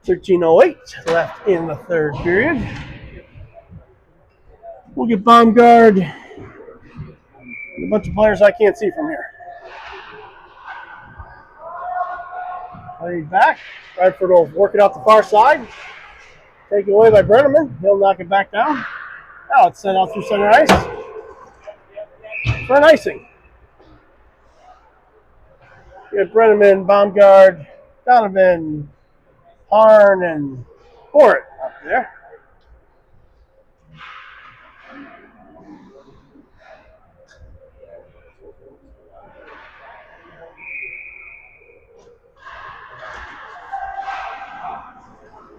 [SPEAKER 1] .13:08 left in the third period. We'll get Baumgard and a bunch of players I can't see from here. Played back. Brantford will work it out the far side. Taken away by Brenneman. He'll knock it back down. Now it's sent out through center ice for an icing. We got Brenneman, Baumgard, Donovan, Harn, and Fort up there.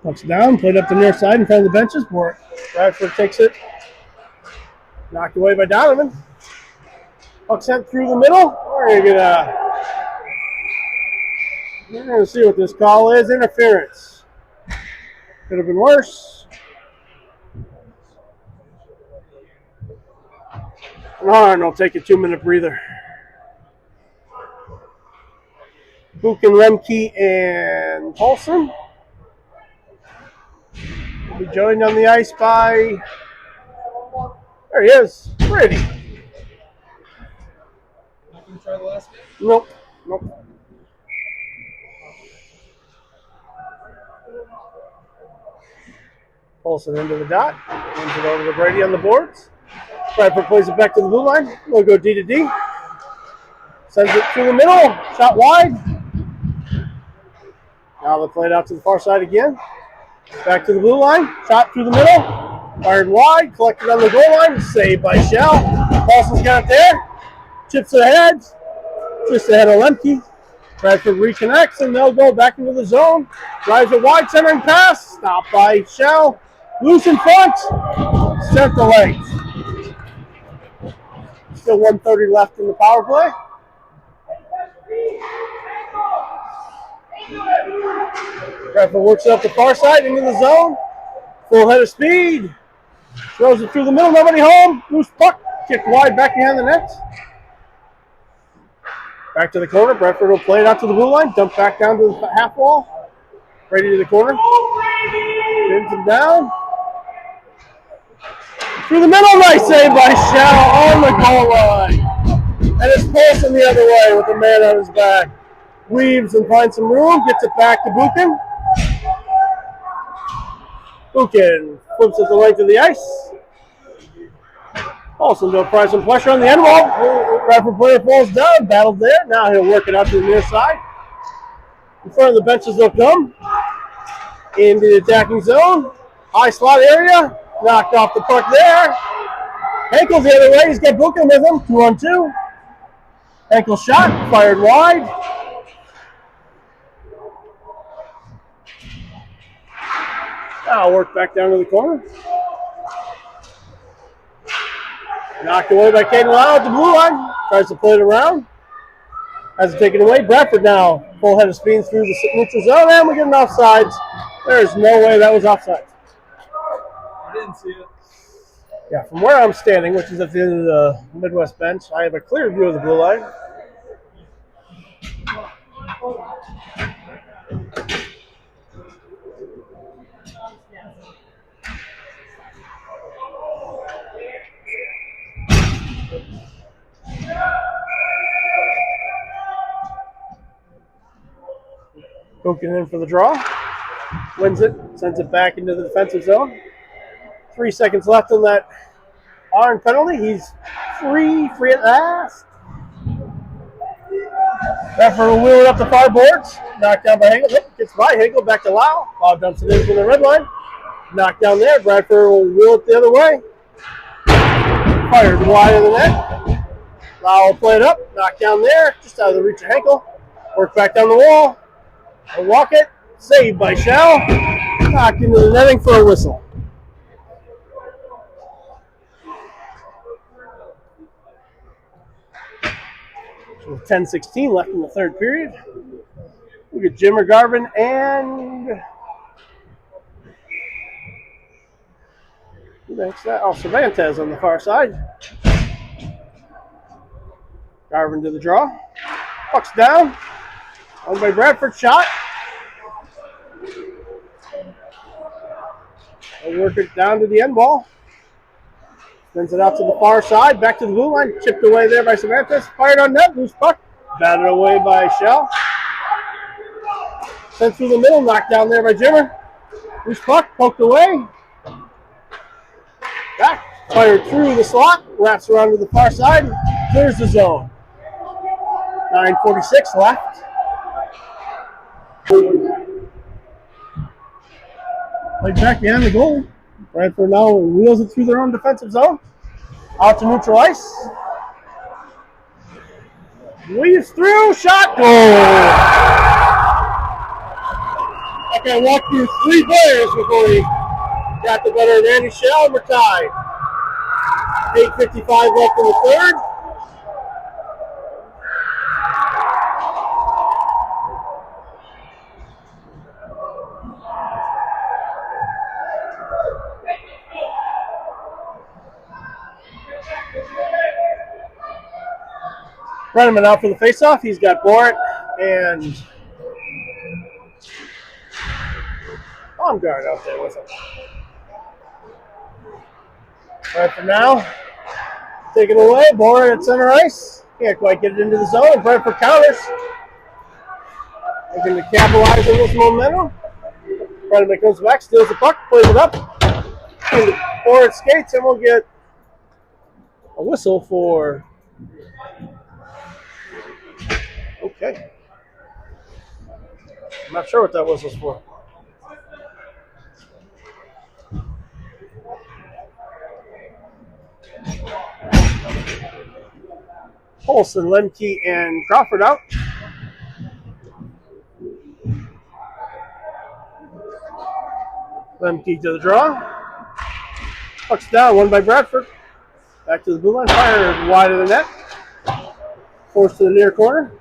[SPEAKER 1] Puck's down, played up the near side in front of the benches. Bradford takes it. Knocked away by Donovan. Puck sent through the middle. We're gonna see what this call is. Interference. Could have been worse. Harn will take a 2-minute breather. Buchan, Lemke, and Paulson will be joined on the ice by, there he is, Brady.
[SPEAKER 2] Not going to try the last game?
[SPEAKER 1] Nope. Paulson into the dot. Runs it over to Brady on the boards. Bradford plays it back to the blue line. We'll go D to D. Sends it through the middle. Shot wide. Now they play it out to the far side again. Back to the blue line. Shot through the middle. Fired wide. Collected on the goal line. Saved by Shell. Paulson's got it there. Chips it ahead. Just ahead of Lemke. Bradford reconnects and they'll go back into the zone. Drives a wide centering pass. Stopped by Shell. Loose in front. Sent the legs. Still 1:30 left in the power play. Brantford works it up the far side into the zone. Full head of speed. Throws it through the middle. Nobody home. Loose puck. Kicked wide back behind the net. Back to the corner. Brantford will play it out to the blue line. Dump back down to the half wall. Brady to the corner. Pins him down. Through the middle. Nice save by Shell on the goal line. And it's pulsing the other way with the man on his back. Weaves and finds some room. Gets it back to Buchan. Buchan flips it the length of the ice. Also, no prize and pressure on the end wall. Brantford player falls down, battled there. Now he'll work it out to the near side. In front of the benches they'll come. Into the attacking zone. High slot area. Knocked off the puck there. Henkel's the other way. He's got Buchan with him. 2-on-2. Henkel shot. Fired wide. Now work back down to the corner. Knocked away by Caden Lau at the blue line. Tries to play it around. Has it taken away. Brantford now full head of speed through the neutral zone, and we get an offsides. There's no way that was offside.
[SPEAKER 2] I didn't see it.
[SPEAKER 1] Yeah, from where I'm standing, which is at the end of the Midwest bench, I have a clear view of the blue line. Buchan in for the draw. Wins it. Sends it back into the defensive zone. 3 seconds left on that iron penalty. He's free at last. Brantford will wheel it up the far boards. Knocked down by Henkel. Gets by Henkel. Back to Lau. Lau dumps it in from the red line. Knocked down there. Brantford will wheel it the other way. Fired wide of the net. Lau will play it up. Knocked down there. Just out of the reach of Henkel. Work back down the wall. He'll walk it. Saved by Shell. Knocked into the netting for a whistle. So with 10:16 left in the third period. We get Jimmer Garvin and who the heck's that? Oh, Cervantes on the far side. Garvin to the draw. Puck's down. On by Brantford, shot. They'll work it down to the end wall. Sends it out to the far side, back to the blue line. Chipped away there by Cervantes. Fired on net, loose puck. Batted away by Shell. Sent through the middle, knocked down there by Jimmer. Loose puck, poked away. Back, fired through the slot, wraps around to the far side, clears the zone. 9:46 left. Played back behind the goal. Brantford now wheels it through their own defensive zone. Out to neutral ice. Weaves through, shot, goal. Okay, walk through 3 players before he got the better of Andy Shell, and we're tied. 8:55 left in the third. Brenneman out for the faceoff. He's got Bort and Baumgart out there with him. Right for now, taken away. Bort at center ice. Can't quite get it into the zone. And Brentford counters. Looking to capitalize on this momentum. Brenneman comes back, steals the puck, plays it up. Bort skates, and we'll get a whistle for. Okay. I'm not sure what that whistle's for. Olsen, Lemke, and Crawford out. Lemke to the draw. Puck's down, won by Bradford. Back to the blue line, fired wide of the net. Forced to the near corner.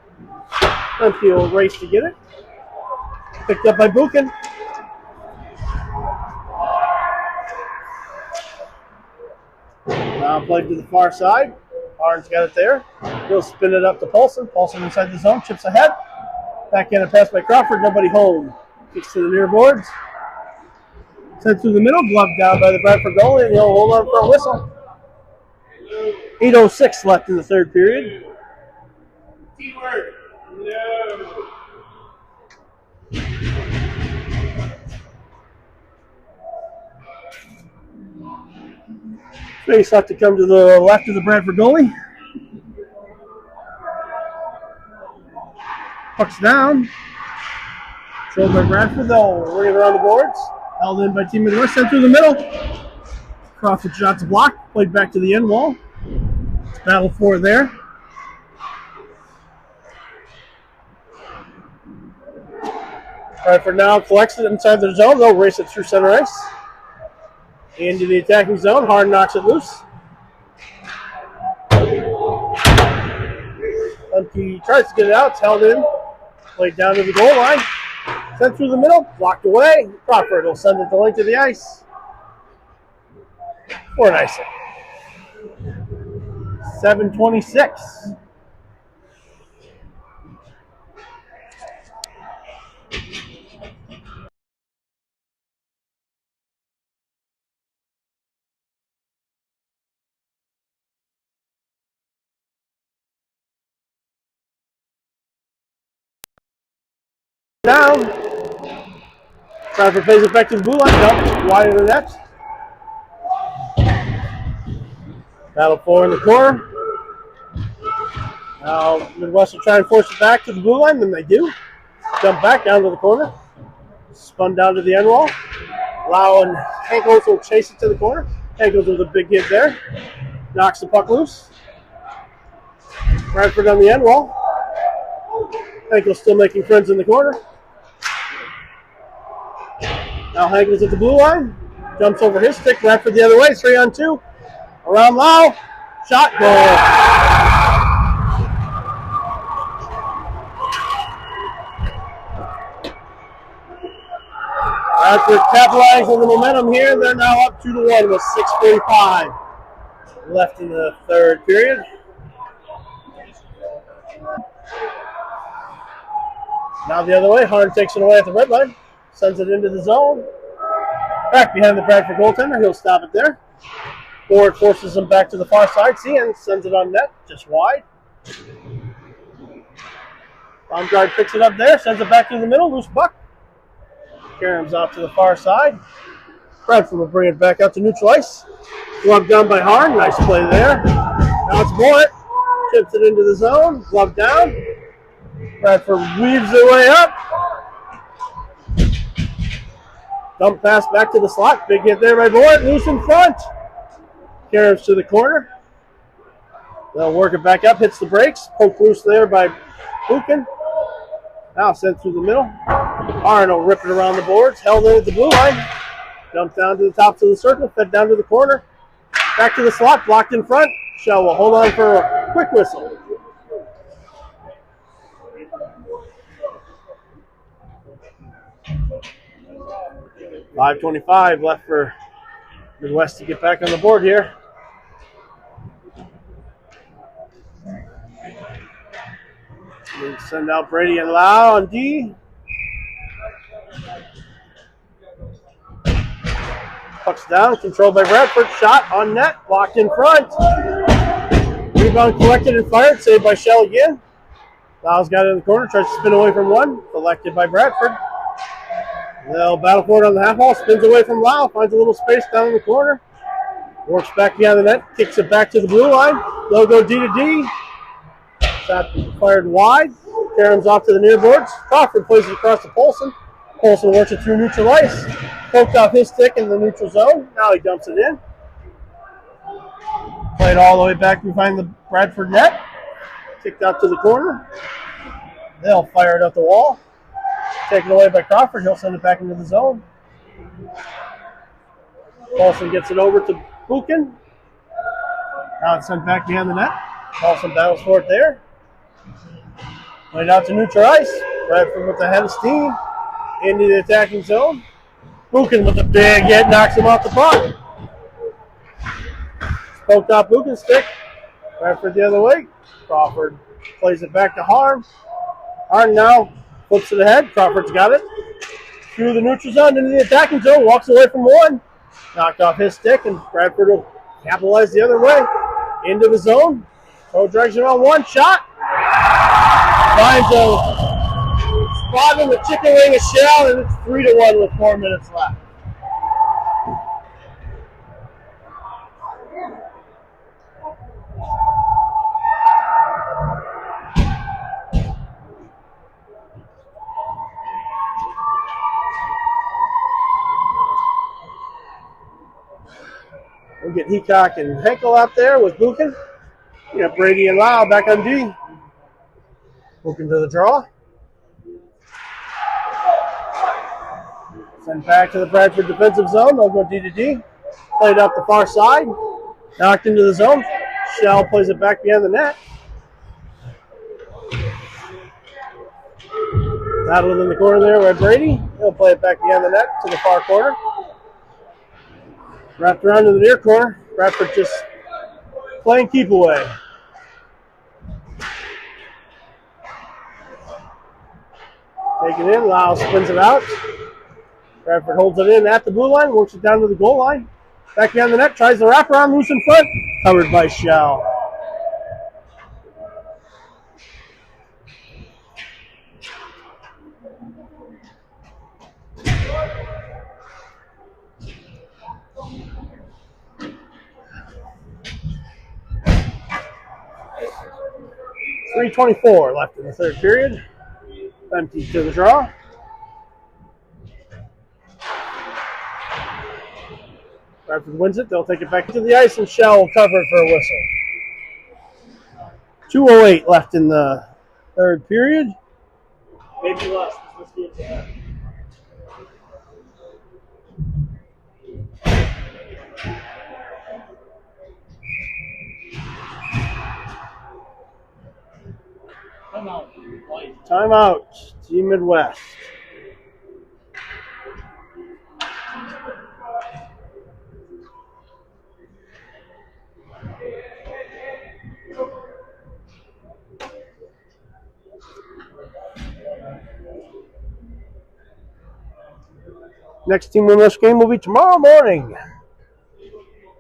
[SPEAKER 1] Lemke will race to get it. Picked up by Buchan. Now played to the far side. Orange got it there. He'll spin it up to Paulson. Paulson inside the zone, chips ahead. Backhand pass by Crawford, nobody home. Kicks to the near boards. Sent through the middle, gloved down by the Brantford goalie, and he'll hold on for a whistle. 8:06 left in the third period.
[SPEAKER 2] Keyword. No.
[SPEAKER 1] Face off to come to the left of the Brantford goalie. Puck's down. Controlled by Brantford, they'll ring it around the boards. Held in by Team Midwest, sent through the middle. Crawford shot's blocked, played back to the end wall. Battle for it there. Brantford now collects it inside their zone. They'll race it through center ice. Into the attacking zone. Hard knocks it loose. Lemke tries to get it out. It's held in. Played down to the goal line. Sent through the middle. Blocked away. Crawford will send it the length of the ice. For an icing. 7:26. Down. Crawford plays it back to the blue line. Dump wide of the net. Battle for in the corner. Now Midwest will try and force it back to the blue line, then they do. Jump back down to the corner. Spun down to the end wall. Lau and Hankels will chase it to the corner. Hankels with a big hit there. Knocks the puck loose. Brantford on the end wall. Hankels still making friends in the corner. Now Hankels at the blue line. Jumps over his stick. Brantford the other way. 3-on-2. Around Lau. Shot, goal. After capitalizing on the momentum here, they're now up 2-1 with 6:45 left in the third period. Now the other way, Harn takes it away at the red line, sends it into the zone. Back behind the Brantford goaltender, he'll stop it there. Ford forces him back to the far side. Cian sends it on net, just wide. Baumgart picks it up there, sends it back to the middle, loose puck. Karam's off to the far side. Brantford will bring it back out to neutral ice. Gloved down by Harn. Nice play there. Now it's Bullet. Chips it into the zone. Gloved down. Brantford weaves their way up. Dump pass back to the slot. Big hit there by Bullet. Loose in front. Karam's to the corner. They'll work it back up. Hits the brakes. Poke loose there by Buchan. Now sent through the middle. Harn will rip it around the boards. Held in at the blue line. Jumped down to the top of the circle. Fed down to the corner. Back to the slot. Blocked in front. Shell will hold on for a quick whistle. $5:25 left for Midwest to get back on the board here. We'll send out Brady and Lau on D. Puck's down, controlled by Brantford. Shot on net, blocked in front. Rebound collected and fired, saved by Shell again. Lau's got it in the corner, tries to spin away from one. Collected by Brantford. They'll battle for it on the half wall, spins away from Lau, finds a little space down in the corner. Works back behind the net, kicks it back to the blue line. They'll go D to D. Shot fired wide. Karam's off to the near boards. Crawford plays it across to Paulson. Paulson works it through neutral ice. Poked off his stick in the neutral zone. Now he dumps it in. Played all the way back behind the Bradford net. Kicked out to the corner. They'll fire it up the wall. Taken away by Crawford. He'll send it back into the zone. Paulson gets it over to Buchan. Now it's sent back behind the net. Paulson battles for it there. Played out to neutral ice. Brantford with the head of steam into the attacking zone. Buchan with a big hit knocks him off the puck. Poked off Buchan's stick. Brantford the other way. Crawford plays it back to Harn. Harn now flips it ahead. Crawford's got it. Through the neutral zone into the attacking zone. Walks away from one. Knocked off his stick, and Brantford will capitalize the other way. Into the zone. So drags him on one shot. Finds a spot in the chicken wing of shell, and it's 3-1 with 4 minutes left. We'll get Heacock and Henkel out there with Buchan. We got Brady and Lyle back on D. Buchan to the draw. Send back to the Brantford defensive zone. They'll go D to D. Played up the far side. Knocked into the zone. Shell plays it back behind the net. Battled in the corner there by Brady. He'll play it back behind the net to the far corner. Wrapped around to the near corner. Brantford just playing keep away. Take it in. Lyle spins it out. Brantford holds it in at the blue line. Works it down to the goal line. Back behind the net. Tries the wraparound. Loose in front. Covered by Shell. .324 left in the third period. Empty to the draw. Brantford wins it. They'll take it back to the ice, and Shell will cover it for a whistle. 2:08 left in the third period.
[SPEAKER 2] Maybe less. Let's get to that.
[SPEAKER 1] Timeout. Team Midwest. Next Team Midwest game will be tomorrow morning,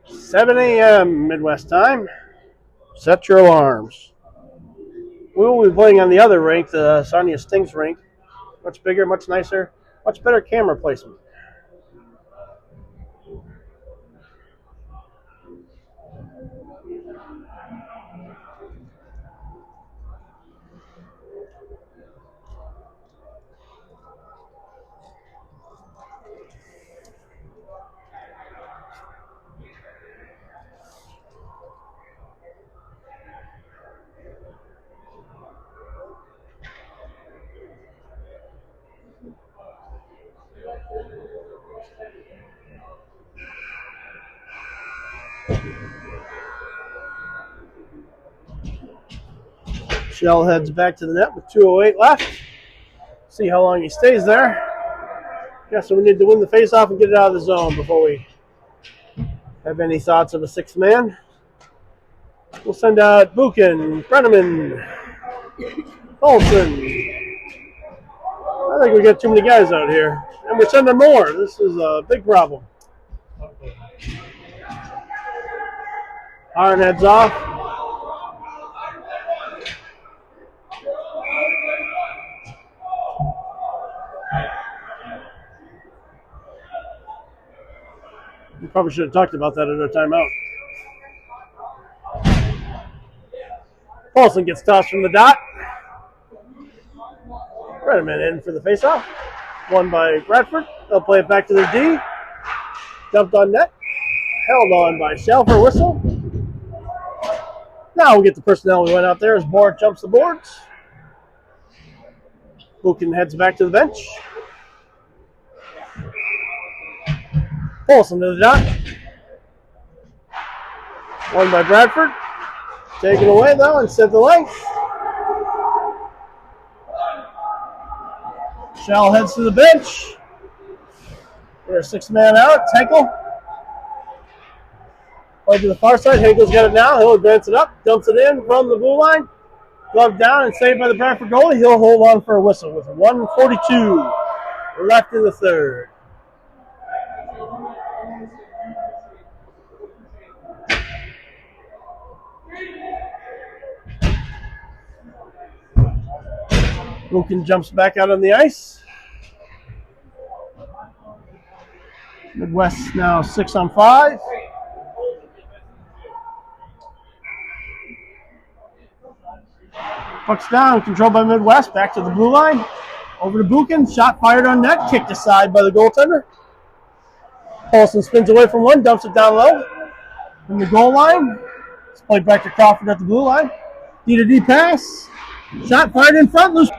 [SPEAKER 1] 7 a.m. Midwest time. Set your alarms. We will be playing on the other rink, the Sarnia Stings rink. Much bigger, much nicer, much better camera placement. Shell heads back to the net with 2:08 left. See how long he stays there. Guess we need to win the faceoff and get it out of the zone before we have any thoughts of a sixth man. We'll send out Buchan, Brenneman, Olsen. I think we got too many guys out here. And we're sending more. This is a big problem. Harn heads off. We probably should have talked about that at our timeout. Paulson gets tossed from the dot. Brenneman in for the faceoff. Won by Bradford. They'll play it back to their D. Dumped on net. Held on by Shell for a whistle. Now we'll get the personnel we went out there as Board jumps the boards. Buchan heads back to the bench. Paulson to the dot. Won by Bradford. Taken away though and set the length. Shell heads to the bench. We're a 6-man out. It's Henkel. Play to the far side. Henkel's got it now. He'll advance it up. Dumps it in from the blue line. Glove down and saved by the Brantford goalie. He'll hold on for a whistle with 1:42 left in the third. Buchan jumps back out on the ice. Midwest now 6-on-5. Puck's down, controlled by Midwest. Back to the blue line. Over to Buchan. Shot fired on net. Kicked aside by the goaltender. Paulson spins away from one. Dumps it down low. From the goal line. It's played back to Crawford at the blue line. D-to-D pass. Shot fired in front. Loose.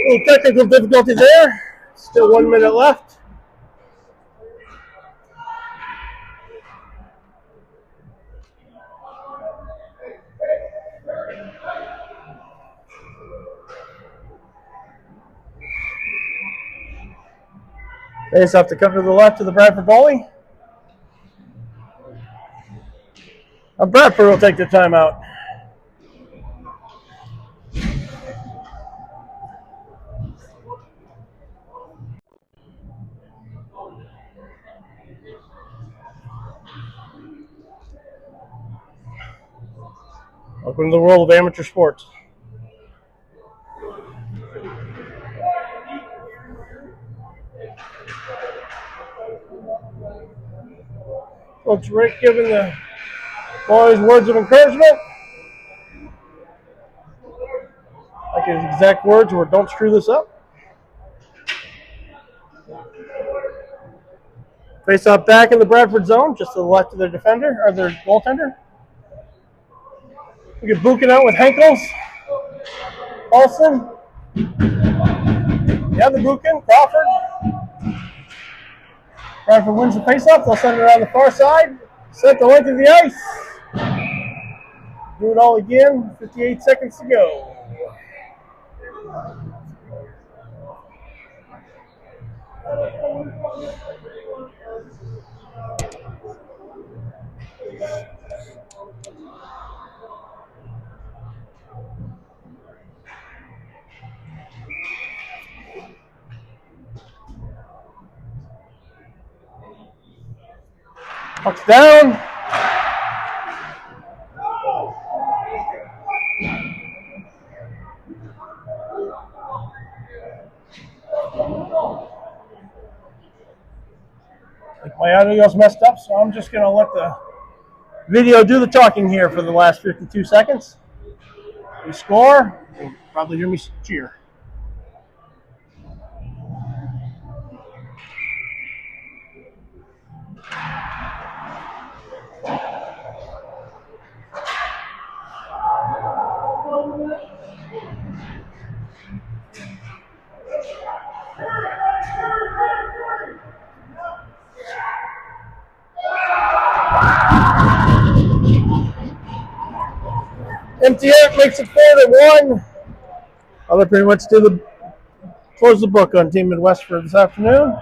[SPEAKER 1] Little technical difficulty there. Still 1 minute left. Face off to come to the left of the Brantford goalie. Brantford will take the timeout. Welcome to the world of amateur sports. Coach Rick giving the boys words of encouragement. Like his exact words were, "Don't screw this up." Face off back in the Bradford zone, just to the left of their defender, or their goaltender. We get Buchan out with Henkels. Paulson. Yeah, the Buchan. Crawford. Bradford wins the faceoff. They'll send it around the far side. Set the length of the ice. Do it all again. 58 seconds to go. Puck's down. Like my audio's messed up, so I'm just going to let the video do the talking here for the last 52 seconds. We score. You'll probably hear me cheer. MTF makes it 4-1. I'll pretty much close the book on Team Midwest for this afternoon.